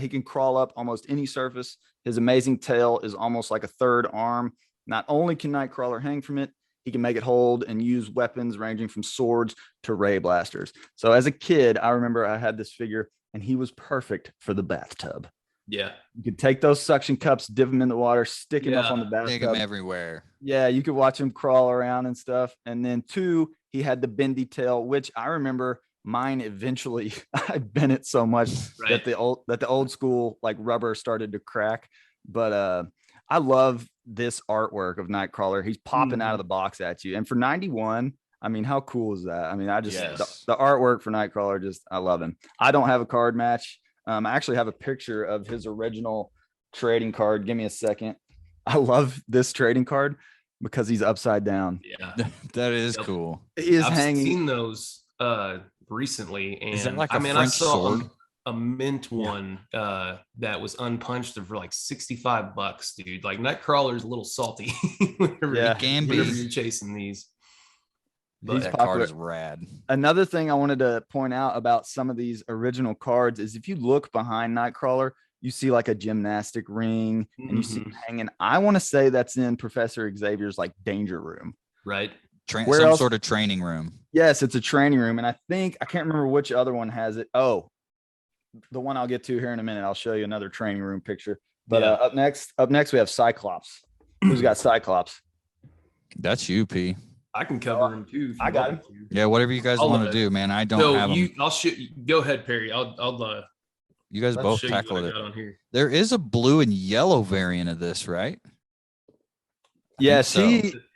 He can crawl up almost any surface. His amazing tail is almost like a third arm. Not only can Nightcrawler hang from it, he can make it hold and use weapons ranging from swords to ray blasters. So as a kid, I remember I had this figure and he was perfect for the bathtub. Yeah. You could take those suction cups, dip them in the water, stick him up on the Dig him bathtub. everywhere. Yeah, you could watch him crawl around and stuff. And then 2, he had the bendy tail, which I remember mine eventually I bent it so much that the old school like rubber started to crack. But I love this artwork of Nightcrawler. He's popping out of the box at you. And for 91, I mean, how cool is that? I mean, I just the artwork for Nightcrawler, just I love him. I don't have a card match. I actually have a picture of his original trading card. Give me a second. I love this trading card because he's upside down. Yeah, that is cool. He is I've hanging. seen those recently, and is that like a I French saw sword? a mint one that was unpunched for like $65, dude. Like Nightcrawler's a little salty whenever you're chasing these. But that card is rad. Another thing I wanted to point out about some of these original cards is if you look behind Nightcrawler, you see like a gymnastic ring and you see him hanging. I want to say that's in Professor Xavier's like danger room. Right. Some sort of training room. Yes, it's a training room. And I can't remember which other one has it. Oh, the one I'll get to here in a minute. I'll show you another training room picture. But up next we have Cyclops. Who's got Cyclops? That's you, P. I can cover him too. I got him. Yeah, whatever you guys want to do, man. I don't have them. I'll shoot. Go ahead, Perry. I'll you guys both tackle it. On here. There is a blue and yellow variant of this, right? Yes,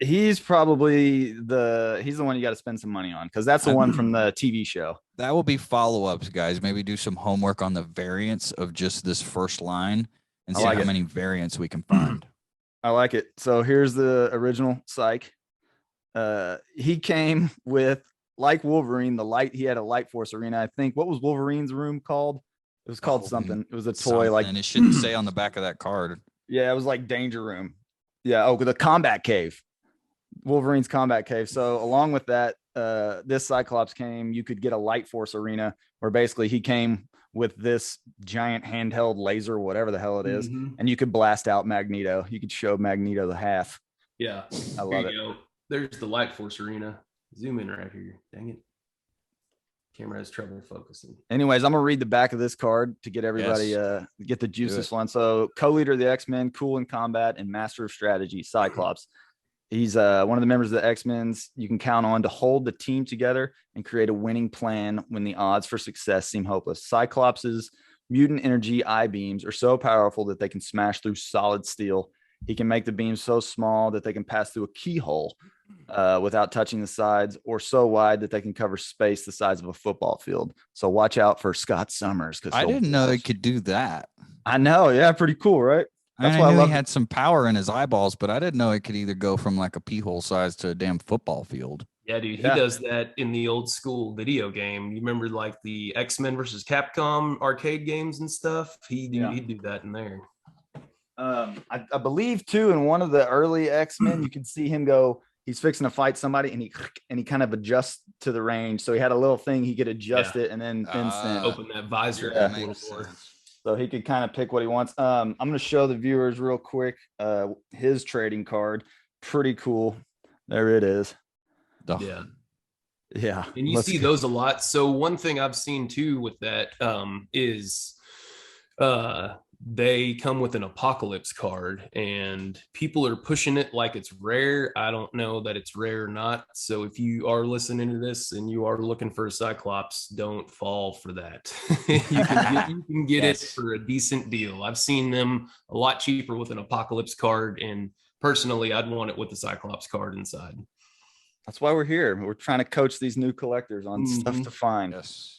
he's probably he's the one you got to spend some money on because that's the one from the TV show. That will be follow-ups, guys. Maybe do some homework on the variants of just this first line and see how many variants we can find. I like it. So here's the original Psych. He came with, like Wolverine, he had a Light Force arena. I think, what was Wolverine's room called? It was called something. It was a toy, and it shouldn't say on the back of that card. Yeah, it was like Danger Room. Yeah. Oh, the Combat Cave. Wolverine's Combat Cave. So along with that, this Cyclops came. You could get a Light Force arena where basically he came with this giant handheld laser, whatever the hell it is, and you could blast out Magneto. You could show Magneto the half. Yeah, I love it. There's the Light Force arena. Zoom in right here. Dang it. Camera has trouble focusing. Anyways, I'm gonna read the back of this card to get everybody get the juice this one. So co-leader of the X-Men, cool in combat and master of strategy, Cyclops. He's one of the members of the X-Men's you can count on to hold the team together and create a winning plan when the odds for success seem hopeless. Cyclops's mutant energy eye beams are so powerful that they can smash through solid steel. He can make the beams so small that they can pass through a keyhole without touching the sides, or so wide that they can cover space the size of a football field. So watch out for Scott Summers. Because I didn't know it could do that. I know. Yeah, pretty cool, right? That's why I knew he had some power in his eyeballs, but I didn't know it could either go from like a pee hole size to a damn football field. Yeah, dude, he does that in the old school video game. You remember like the X-Men versus Capcom arcade games and stuff? He'd do that in there. I believe too in one of the early X-Men, you can see him go. He's fixing to fight somebody, and he kind of adjusts to the range. So he had a little thing he could adjust it, and then open that visor. Yeah, that makes sense. So he could kind of pick what he wants. I'm going to show the viewers real quick his trading card. Pretty cool. There it is. Yeah. And you see those a lot. So one thing I've seen too with that is they come with an apocalypse card and people are pushing it like it's rare. I don't know that it's rare or not. So if you are listening to this and you are looking for a Cyclops, don't fall for that. you can get it for a decent deal. I've seen them a lot cheaper with an apocalypse card, and personally I'd want it with the Cyclops card inside. That's why we're here. We're trying to coach these new collectors on stuff to find. Yes.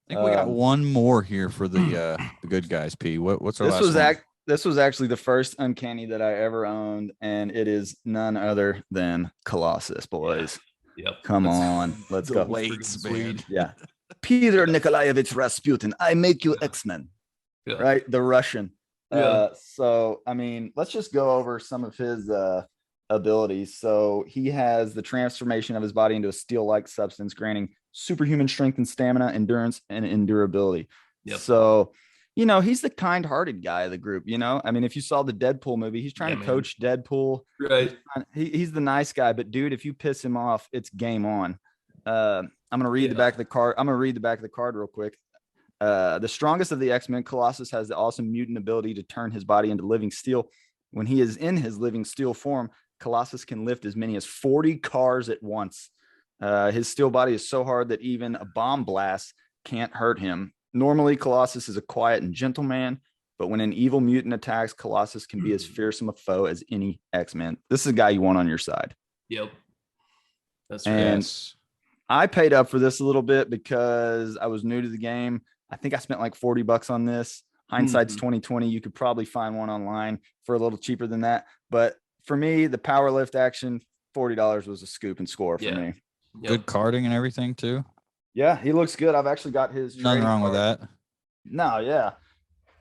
I think we got one more here for the good guys. P. What's our last one? This was actually the first Uncanny that I ever owned, and it is none other than Colossus, boys. Yep. Come on, let's go. Weights, man. Yeah. Peter Nikolaevich Rasputin, I make you X-Men. Yeah. Right? The Russian. Yeah. So, I mean, let's just go over some of his abilities. So he has the transformation of his body into a steel-like substance, granting superhuman strength and stamina, endurance, and endurability. Yep. So you know, he's the kind-hearted guy of the group. You know, I mean, if you saw the Deadpool movie, he's trying to coach Deadpool. Right. He's the nice guy, but dude, if you piss him off, it's game on. I'm gonna read the back of the card. I'm gonna read the back of the card real quick. The strongest of the X-Men, Colossus has the awesome mutant ability to turn his body into living steel. When he is in his living steel form, Colossus can lift as many as 40 cars at once. His steel body is so hard that even a bomb blast can't hurt him. Normally, Colossus is a quiet and gentle man, but when an evil mutant attacks, Colossus can be as fearsome a foe as any X-Men. This is a guy you want on your side. Yep. That's right. And I paid up for this a little bit because I was new to the game. I think I spent like $40 on this. Hindsight's 2020. You could probably find one online for a little cheaper than that. But for me, the power lift action, $40 was a scoop and score for me. Yep. Good carding and everything too. Yeah, he looks good. I've actually got his. Nothing wrong with that. No, yeah.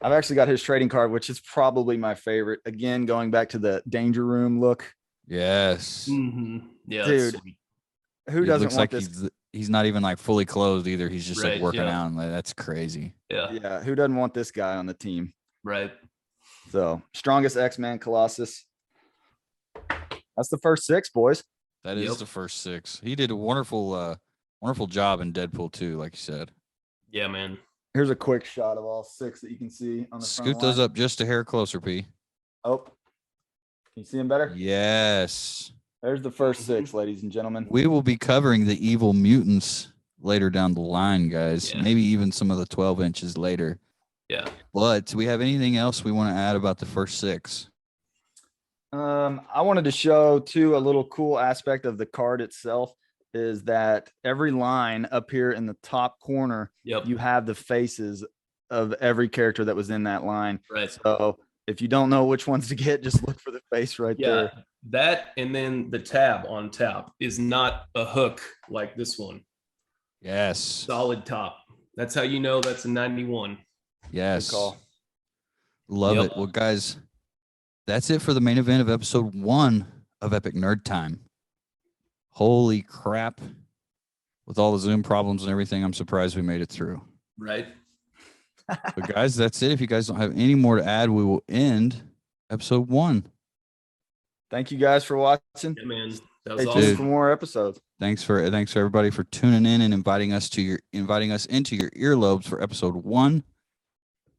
I've actually got his trading card, which is probably my favorite. Again, going back to the Danger Room look. Yes. Mm-hmm. Yeah, dude. Who doesn't want like this? He's not even like fully clothed either. He's just like working out. And that's crazy. Yeah. Who doesn't want this guy on the team? Right. So strongest X-Man, Colossus. That's the first 6, boys. That is the first 6. He did a wonderful job in Deadpool too, like you said. Yeah, man. Here's a quick shot of all 6 that you can see on the front. Scoot those up just a hair closer, P. Oh, can you see him better? Yes. There's the first 6, ladies and gentlemen. We will be covering the evil mutants later down the line, guys. Yeah. Maybe even some of the 12 inches later. Yeah. But do we have anything else we want to add about the first 6? I wanted to show too a little cool aspect of the card itself is that every line up here in the top corner, you have the faces of every character that was in that line. Right. So if you don't know which ones to get, just look for the face right there. That and then the tab on top is not a hook like this one. Yes. Solid top. That's how you know that's a 91. Yes. Good call. Love it. Well, guys, that's it for the main event of episode 1 of Epic Nerd Time. Holy crap. With all the Zoom problems and everything, I'm surprised we made it through. Right. But guys, that's it. If you guys don't have any more to add, we will end episode 1. Thank you guys for watching. Yeah, man. That was Stay awesome. tuned for more episodes. Thanks for everybody for tuning in and inviting us into your earlobes for episode 1.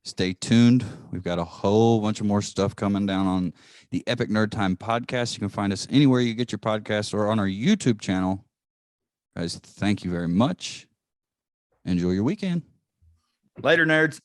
Stay tuned. We've got a whole bunch of more stuff coming down on the Epic Nerd Time podcast. You can find us anywhere you get your podcasts or on our YouTube channel. Guys, thank you very much. Enjoy your weekend. Later, nerds.